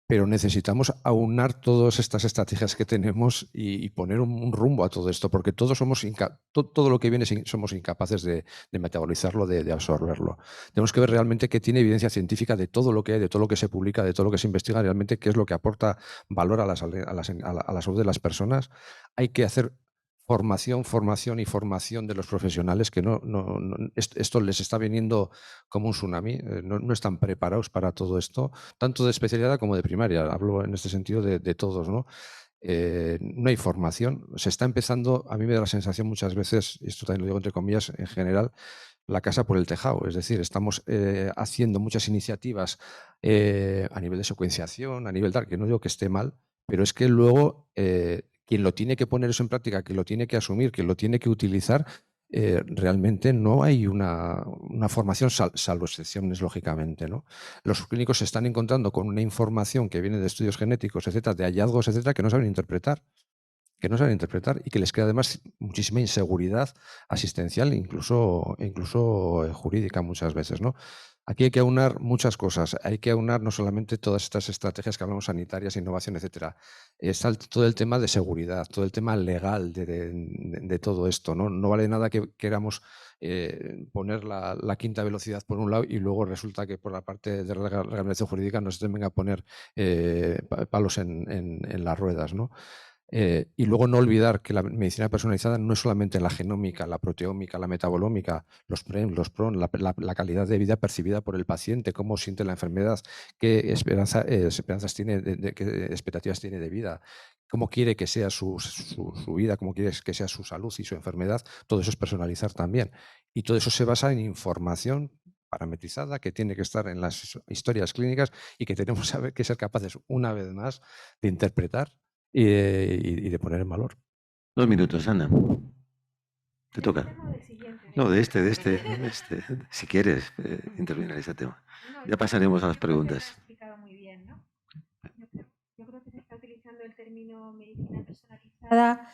Pero necesitamos aunar todas estas estrategias que tenemos y poner un rumbo a todo esto, porque todos somos todo lo que viene somos incapaces de metabolizarlo, de absorberlo. Tenemos que ver realmente qué tiene evidencia científica de todo lo que hay, de todo lo que se publica, de todo lo que se investiga, realmente qué es lo que aporta valor a la salud de las personas. Hay que hacer formación y formación de los profesionales, que esto les está viniendo como un tsunami, no están preparados para todo esto, tanto de especialidad como de primaria, hablo en este sentido de todos, ¿no? no hay formación. Se está empezando, a mí me da la sensación muchas veces, y esto también lo digo entre comillas, en general, la casa por el tejado. Es decir, estamos haciendo muchas iniciativas a nivel de secuenciación, a nivel tal, que no digo que esté mal, pero es que luego quien lo tiene que poner eso en práctica, quien lo tiene que asumir, quien lo tiene que utilizar, realmente no hay una formación, salvo excepciones, lógicamente, ¿no? Los clínicos se están encontrando con una información que viene de estudios genéticos, etcétera, de hallazgos, etcétera, que no saben interpretar. Y que les crea además muchísima inseguridad asistencial, incluso jurídica muchas veces, ¿no? Aquí hay que aunar muchas cosas. Hay que aunar no solamente todas estas estrategias que hablamos, sanitarias, innovación, etcétera. Está todo el tema de seguridad, todo el tema legal de todo esto, ¿no? No vale nada que queramos poner la quinta velocidad por un lado y luego resulta que por la parte de la reglamentación jurídica nos venga a poner palos en las ruedas, ¿no? Y luego no olvidar que la medicina personalizada no es solamente la genómica, la proteómica, la metabolómica, los PREM, los PRON, la calidad de vida percibida por el paciente, cómo siente la enfermedad, qué esperanzas tiene, qué expectativas tiene de vida, cómo quiere que sea su vida, cómo quiere que sea su salud y su enfermedad. Todo eso es personalizar también. Y todo eso se basa en información parametrizada que tiene que estar en las historias clínicas y que tenemos que ser capaces, una vez más, de interpretar y de poner en valor. 2 minutos, Ana. Te toca. No, de este. Si quieres intervenir en este tema. Ya pasaremos a las preguntas. Yo creo que se está utilizando el término medicina personalizada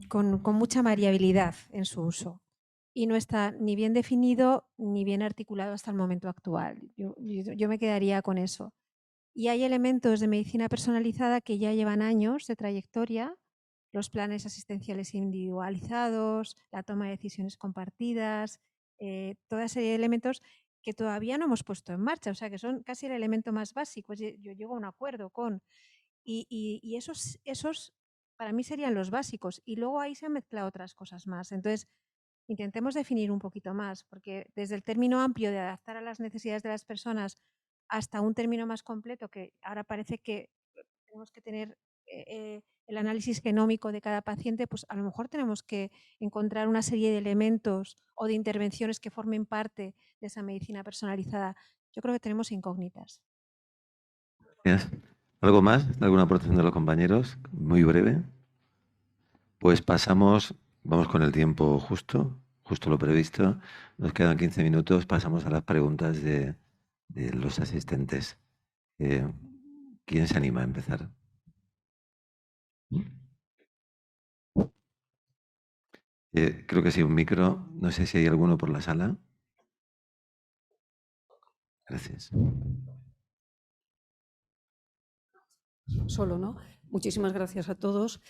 con mucha variabilidad en su uso y no está ni bien definido ni bien articulado hasta el momento actual. Yo me quedaría con eso. Y hay elementos de medicina personalizada que ya llevan años de trayectoria, los planes asistenciales individualizados, la toma de decisiones compartidas, toda serie de elementos que todavía no hemos puesto en marcha, o sea que son casi el elemento más básico. Yo llego a un acuerdo con... Y esos para mí serían los básicos y luego ahí se han mezclado otras cosas más. Entonces, intentemos definir un poquito más, porque desde el término amplio de adaptar a las necesidades de las personas hasta un término más completo, que ahora parece que tenemos que tener el análisis genómico de cada paciente, pues a lo mejor tenemos que encontrar una serie de elementos o de intervenciones que formen parte de esa medicina personalizada. Yo creo que tenemos incógnitas. Gracias. ¿Algo más? ¿Alguna aportación de los compañeros? Muy breve. Pues vamos con el tiempo justo lo previsto. Nos quedan 15 minutos, pasamos a las preguntas de los asistentes. ¿Quién se anima a empezar? Creo que sí, un micro. No sé si hay alguno por la sala. Gracias. Solo, ¿no? Muchísimas gracias a todos.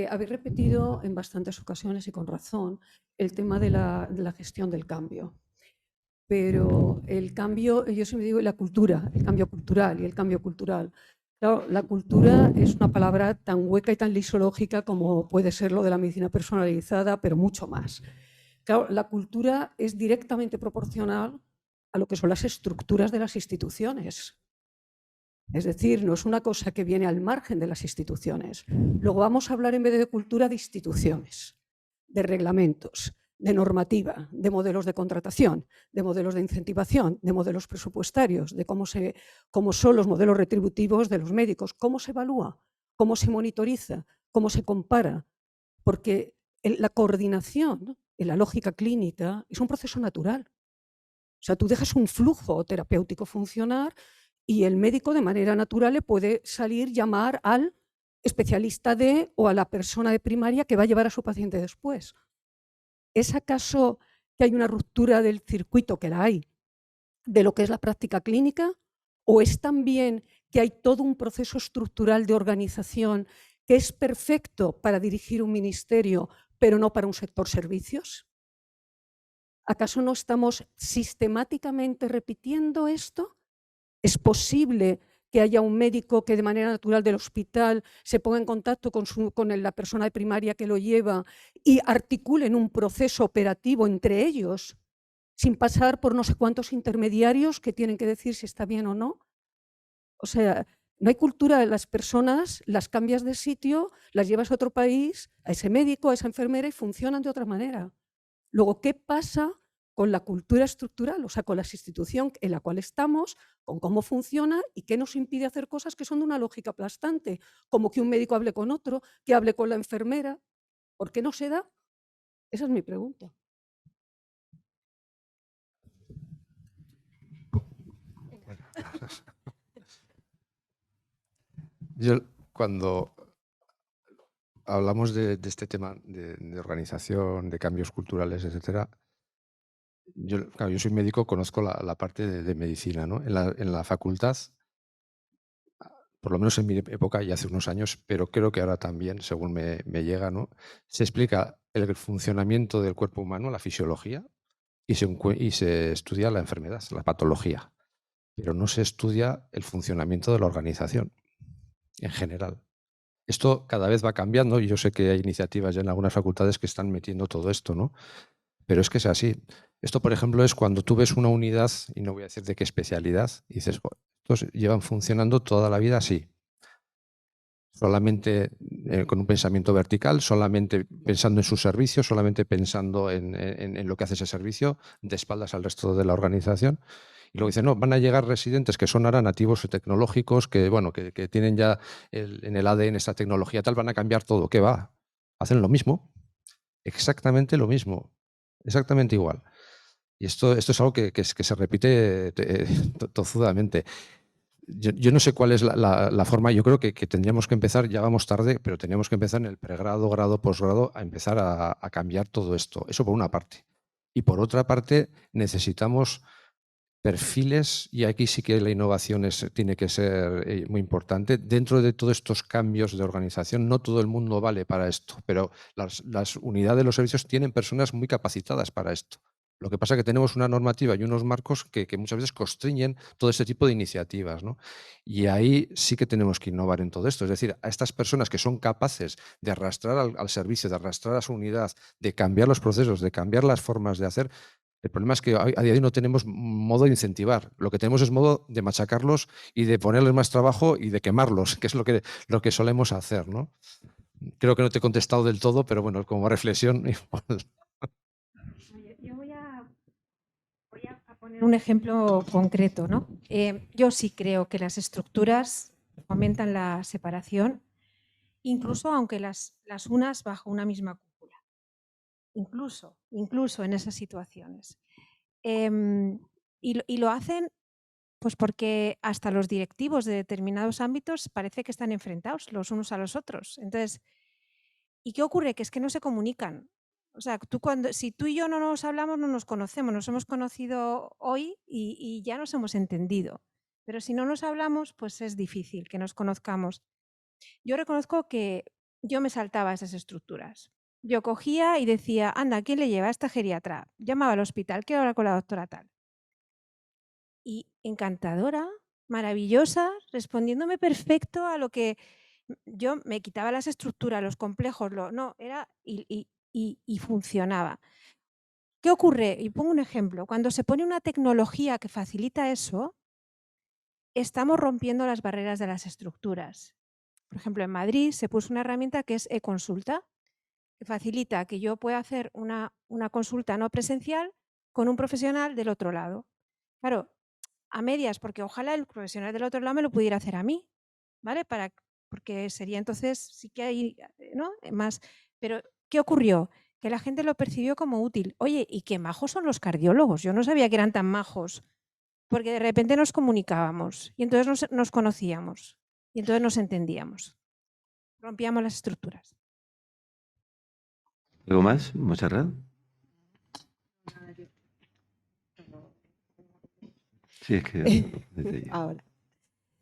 Habéis repetido en bastantes ocasiones y con razón el tema de la gestión del cambio. Pero el cambio, yo siempre digo la cultura, el cambio cultural y el cambio cultural. Claro, la cultura es una palabra tan hueca y tan lisológica como puede ser lo de la medicina personalizada, pero mucho más. Claro, la cultura es directamente proporcional a lo que son las estructuras de las instituciones. Es decir, no es una cosa que viene al margen de las instituciones. Luego vamos a hablar en vez de cultura de instituciones, de reglamentos, de normativa, de modelos de contratación, de modelos de incentivación, de modelos presupuestarios, de cómo son los modelos retributivos de los médicos, cómo se evalúa, cómo se monitoriza, cómo se compara. Porque la coordinación en la lógica clínica es un proceso natural. O sea, tú dejas un flujo terapéutico funcionar y el médico de manera natural le puede llamar al especialista o a la persona de primaria que va a llevar a su paciente después. ¿Es acaso que hay una ruptura del circuito, que la hay, de lo que es la práctica clínica? ¿O es también que hay todo un proceso estructural de organización que es perfecto para dirigir un ministerio, pero no para un sector servicios? ¿Acaso no estamos sistemáticamente repitiendo esto? ¿Es posible que haya un médico que de manera natural del hospital se ponga en contacto con la persona de primaria que lo lleva y articulen un proceso operativo entre ellos sin pasar por no sé cuántos intermediarios que tienen que decir si está bien o no? O sea, No hay cultura de las personas, las cambias de sitio, las llevas a otro país, a ese médico, a esa enfermera y funcionan de otra manera. Luego, ¿qué pasa con la cultura estructural? O sea, con la institución en la cual estamos, con cómo funciona y qué nos impide hacer cosas que son de una lógica aplastante, como que un médico hable con otro, que hable con la enfermera. ¿Por qué no se da? Esa es mi pregunta. Yo, cuando hablamos de este tema de organización, de cambios culturales, etcétera, claro, yo soy médico, conozco la parte de medicina, ¿no? En la facultad, por lo menos en mi época y hace unos años, pero creo que ahora también, según me llega, ¿no? Se explica el funcionamiento del cuerpo humano, la fisiología, y se estudia la enfermedad, la patología, pero no se estudia el funcionamiento de la organización en general. Esto cada vez va cambiando y yo sé que hay iniciativas ya en algunas facultades que están metiendo todo esto, ¿no? Pero es que es así. Esto, por ejemplo, es cuando tú ves una unidad, y no voy a decir de qué especialidad, y dices, "Jo, estos llevan funcionando toda la vida así. Solamente con un pensamiento vertical, solamente pensando en su servicio, solamente pensando en lo que hace ese servicio, de espaldas al resto de la organización". Y luego dicen, no, van a llegar residentes que son ahora nativos tecnológicos, que, bueno, que tienen ya en el ADN esta tecnología tal, van a cambiar todo. ¿Qué va? Hacen lo mismo, exactamente lo mismo, exactamente igual. Y esto es algo que se repite tozudamente. Yo no sé cuál es la forma, yo creo que tendríamos que empezar, ya vamos tarde, pero tendríamos que empezar en el pregrado, grado, posgrado, a empezar a cambiar todo esto. Eso por una parte. Y por otra parte, necesitamos perfiles, y aquí sí que la innovación tiene que ser muy importante. Dentro de todos estos cambios de organización, no todo el mundo vale para esto, pero las unidades de los servicios tienen personas muy capacitadas para esto. Lo que pasa es que tenemos una normativa y unos marcos que muchas veces constriñen todo este tipo de iniciativas, ¿no? Y ahí sí que tenemos que innovar en todo esto. Es decir, a estas personas que son capaces de arrastrar al servicio, de arrastrar a su unidad, de cambiar los procesos, de cambiar las formas de hacer. El problema es que a día de hoy no tenemos modo de incentivar. Lo que tenemos es modo de machacarlos y de ponerles más trabajo y de quemarlos, que es lo que solemos hacer, ¿no? Creo que no te he contestado del todo, pero bueno, como reflexión igual. Yo voy a poner un ejemplo concreto, ¿no? Yo sí creo que las estructuras fomentan la separación, incluso aunque las unas bajo una misma cúpula. Incluso en esas situaciones. Y lo hacen pues porque hasta los directivos de determinados ámbitos parece que están enfrentados los unos a los otros. Entonces, ¿y qué ocurre? Que es que no se comunican. O sea, si tú y yo no nos hablamos, no nos conocemos, nos hemos conocido hoy y ya nos hemos entendido. Pero si no nos hablamos, pues es difícil que nos conozcamos. Yo reconozco que yo me saltaba esas estructuras. Yo cogía y decía, anda, ¿quién le lleva a esta geriatra? Llamaba al hospital, quiero hablar con la doctora tal. Y encantadora, maravillosa, respondiéndome perfecto a lo que yo me quitaba las estructuras, los complejos, y funcionaba. ¿Qué ocurre? Y pongo un ejemplo. Cuando se pone una tecnología que facilita eso, estamos rompiendo las barreras de las estructuras. Por ejemplo, en Madrid se puso una herramienta que es e-consulta, que facilita que yo pueda hacer una consulta no presencial con un profesional del otro lado. Claro, a medias, porque ojalá el profesional del otro lado me lo pudiera hacer a mí, ¿vale? Porque sería entonces, sí que hay, ¿no? Más. Pero, ¿qué ocurrió? Que la gente lo percibió como útil. Oye, ¿y qué majos son los cardiólogos? Yo no sabía que eran tan majos, porque de repente nos comunicábamos y entonces nos conocíamos y entonces nos entendíamos. Rompíamos las estructuras. ¿Algo más, Montserrat? Sí, es que... Ahora.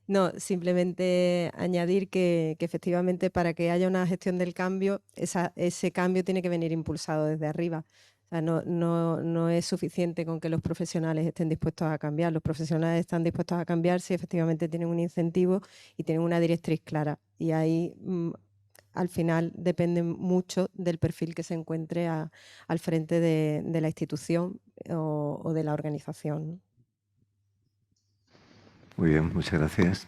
No, simplemente añadir que efectivamente para que haya una gestión del cambio, ese cambio tiene que venir impulsado desde arriba. O sea, no es suficiente con que los profesionales estén dispuestos a cambiar. Los profesionales están dispuestos a cambiar si efectivamente tienen un incentivo y tienen una directriz clara. Y ahí, al final, depende mucho del perfil que se encuentre al frente de la institución o de la organización, ¿no? Muy bien, muchas gracias.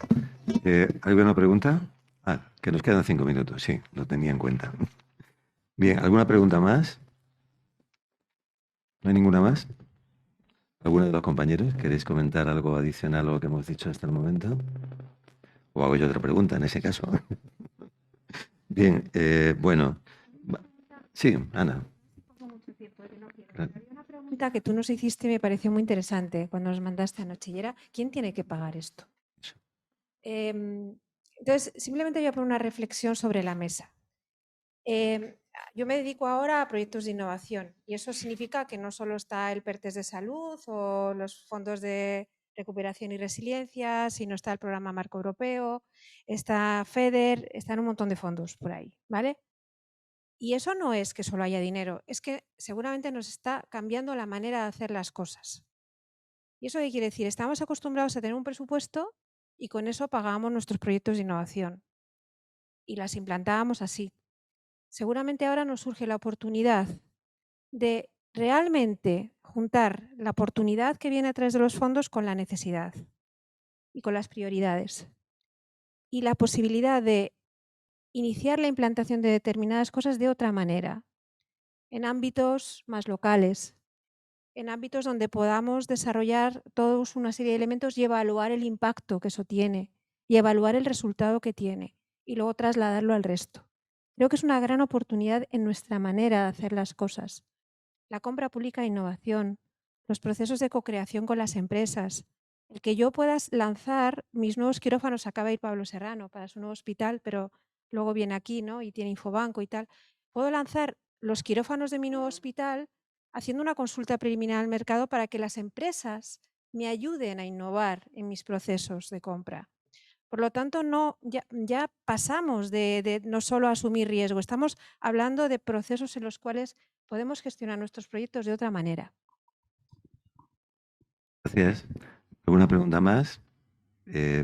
¿Alguna pregunta? Que nos quedan 5 minutos, sí, lo tenía en cuenta. Bien, ¿alguna pregunta más? ¿No hay ninguna más? ¿Alguno de los compañeros queréis comentar algo adicional a lo que hemos dicho hasta el momento? ¿O hago yo otra pregunta en ese caso? Bien, bueno. Sí, Ana. Había una pregunta que tú nos hiciste y me pareció muy interesante cuando nos mandaste anoche y era, ¿quién tiene que pagar esto? Entonces, simplemente voy a poner una reflexión sobre la mesa. Yo me dedico ahora a proyectos de innovación y eso significa que no solo está el PERTES de salud o los fondos de recuperación y resiliencia, sino está el programa Marco Europeo, está FEDER, están un montón de fondos por ahí, ¿vale? Y eso no es que solo haya dinero, es que seguramente nos está cambiando la manera de hacer las cosas. ¿Y eso qué quiere decir? Estamos acostumbrados a tener un presupuesto y con eso pagábamos nuestros proyectos de innovación y las implantábamos así. Seguramente ahora nos surge la oportunidad de realmente juntar la oportunidad que viene a través de los fondos con la necesidad y con las prioridades. Y la posibilidad de iniciar la implantación de determinadas cosas de otra manera, en ámbitos más locales, en ámbitos donde podamos desarrollar todos una serie de elementos y evaluar el impacto que eso tiene y evaluar el resultado que tiene y luego trasladarlo al resto. Creo que es una gran oportunidad en nuestra manera de hacer las cosas. La compra pública de innovación, los procesos de co-creación con las empresas, el que yo pueda lanzar mis nuevos quirófanos, acaba de ir Pablo Serrano para su nuevo hospital, pero luego viene aquí, ¿no? Y tiene Infobanco y tal. Puedo lanzar los quirófanos de mi nuevo hospital haciendo una consulta preliminar al mercado para que las empresas me ayuden a innovar en mis procesos de compra. Por lo tanto, ya pasamos de no solo asumir riesgo, estamos hablando de procesos en los cuales podemos gestionar nuestros proyectos de otra manera. Gracias. ¿Alguna pregunta más?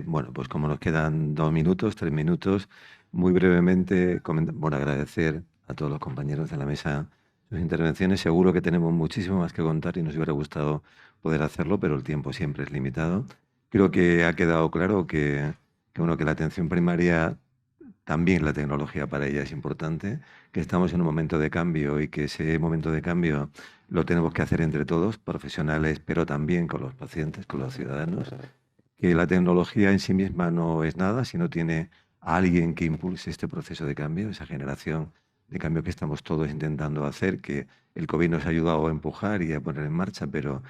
Bueno, pues como nos quedan 2 minutos, 3 minutos, muy brevemente, agradecer a todos los compañeros de la mesa sus intervenciones. Seguro que tenemos muchísimo más que contar y nos hubiera gustado poder hacerlo, pero el tiempo siempre es limitado. Creo que ha quedado claro que la atención primaria, también la tecnología para ella es importante, que estamos en un momento de cambio y que ese momento de cambio lo tenemos que hacer entre todos, profesionales, pero también con los pacientes, con los ciudadanos, que la tecnología en sí misma no es nada, si no tiene a alguien que impulse este proceso de cambio, esa generación de cambio que estamos todos intentando hacer, que el COVID nos ha ayudado a empujar y a poner en marcha, pero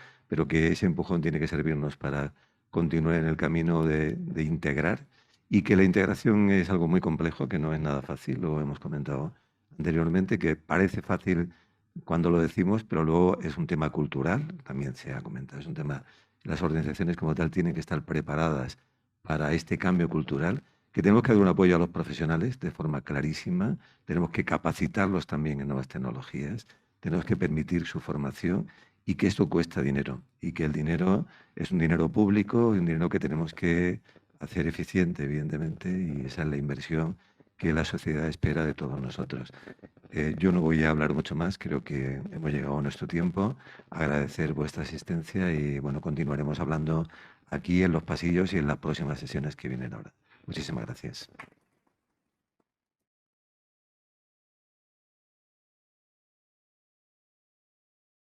que ese empujón tiene que servirnos para continuar en el camino de integrar, y que la integración es algo muy complejo, que no es nada fácil, lo hemos comentado anteriormente, que parece fácil cuando lo decimos, pero luego es un tema cultural, también se ha comentado, es un tema, las organizaciones como tal tienen que estar preparadas para este cambio cultural, que tenemos que dar un apoyo a los profesionales de forma clarísima, tenemos que capacitarlos también en nuevas tecnologías, tenemos que permitir su formación y que esto cuesta dinero y que el dinero es un dinero público y un dinero que tenemos que hacer eficiente, evidentemente, y esa es la inversión que la sociedad espera de todos nosotros. Yo no voy a hablar mucho más, creo que hemos llegado a nuestro tiempo. Agradecer vuestra asistencia y bueno, continuaremos hablando aquí en los pasillos y en las próximas sesiones que vienen ahora. Muchísimas gracias.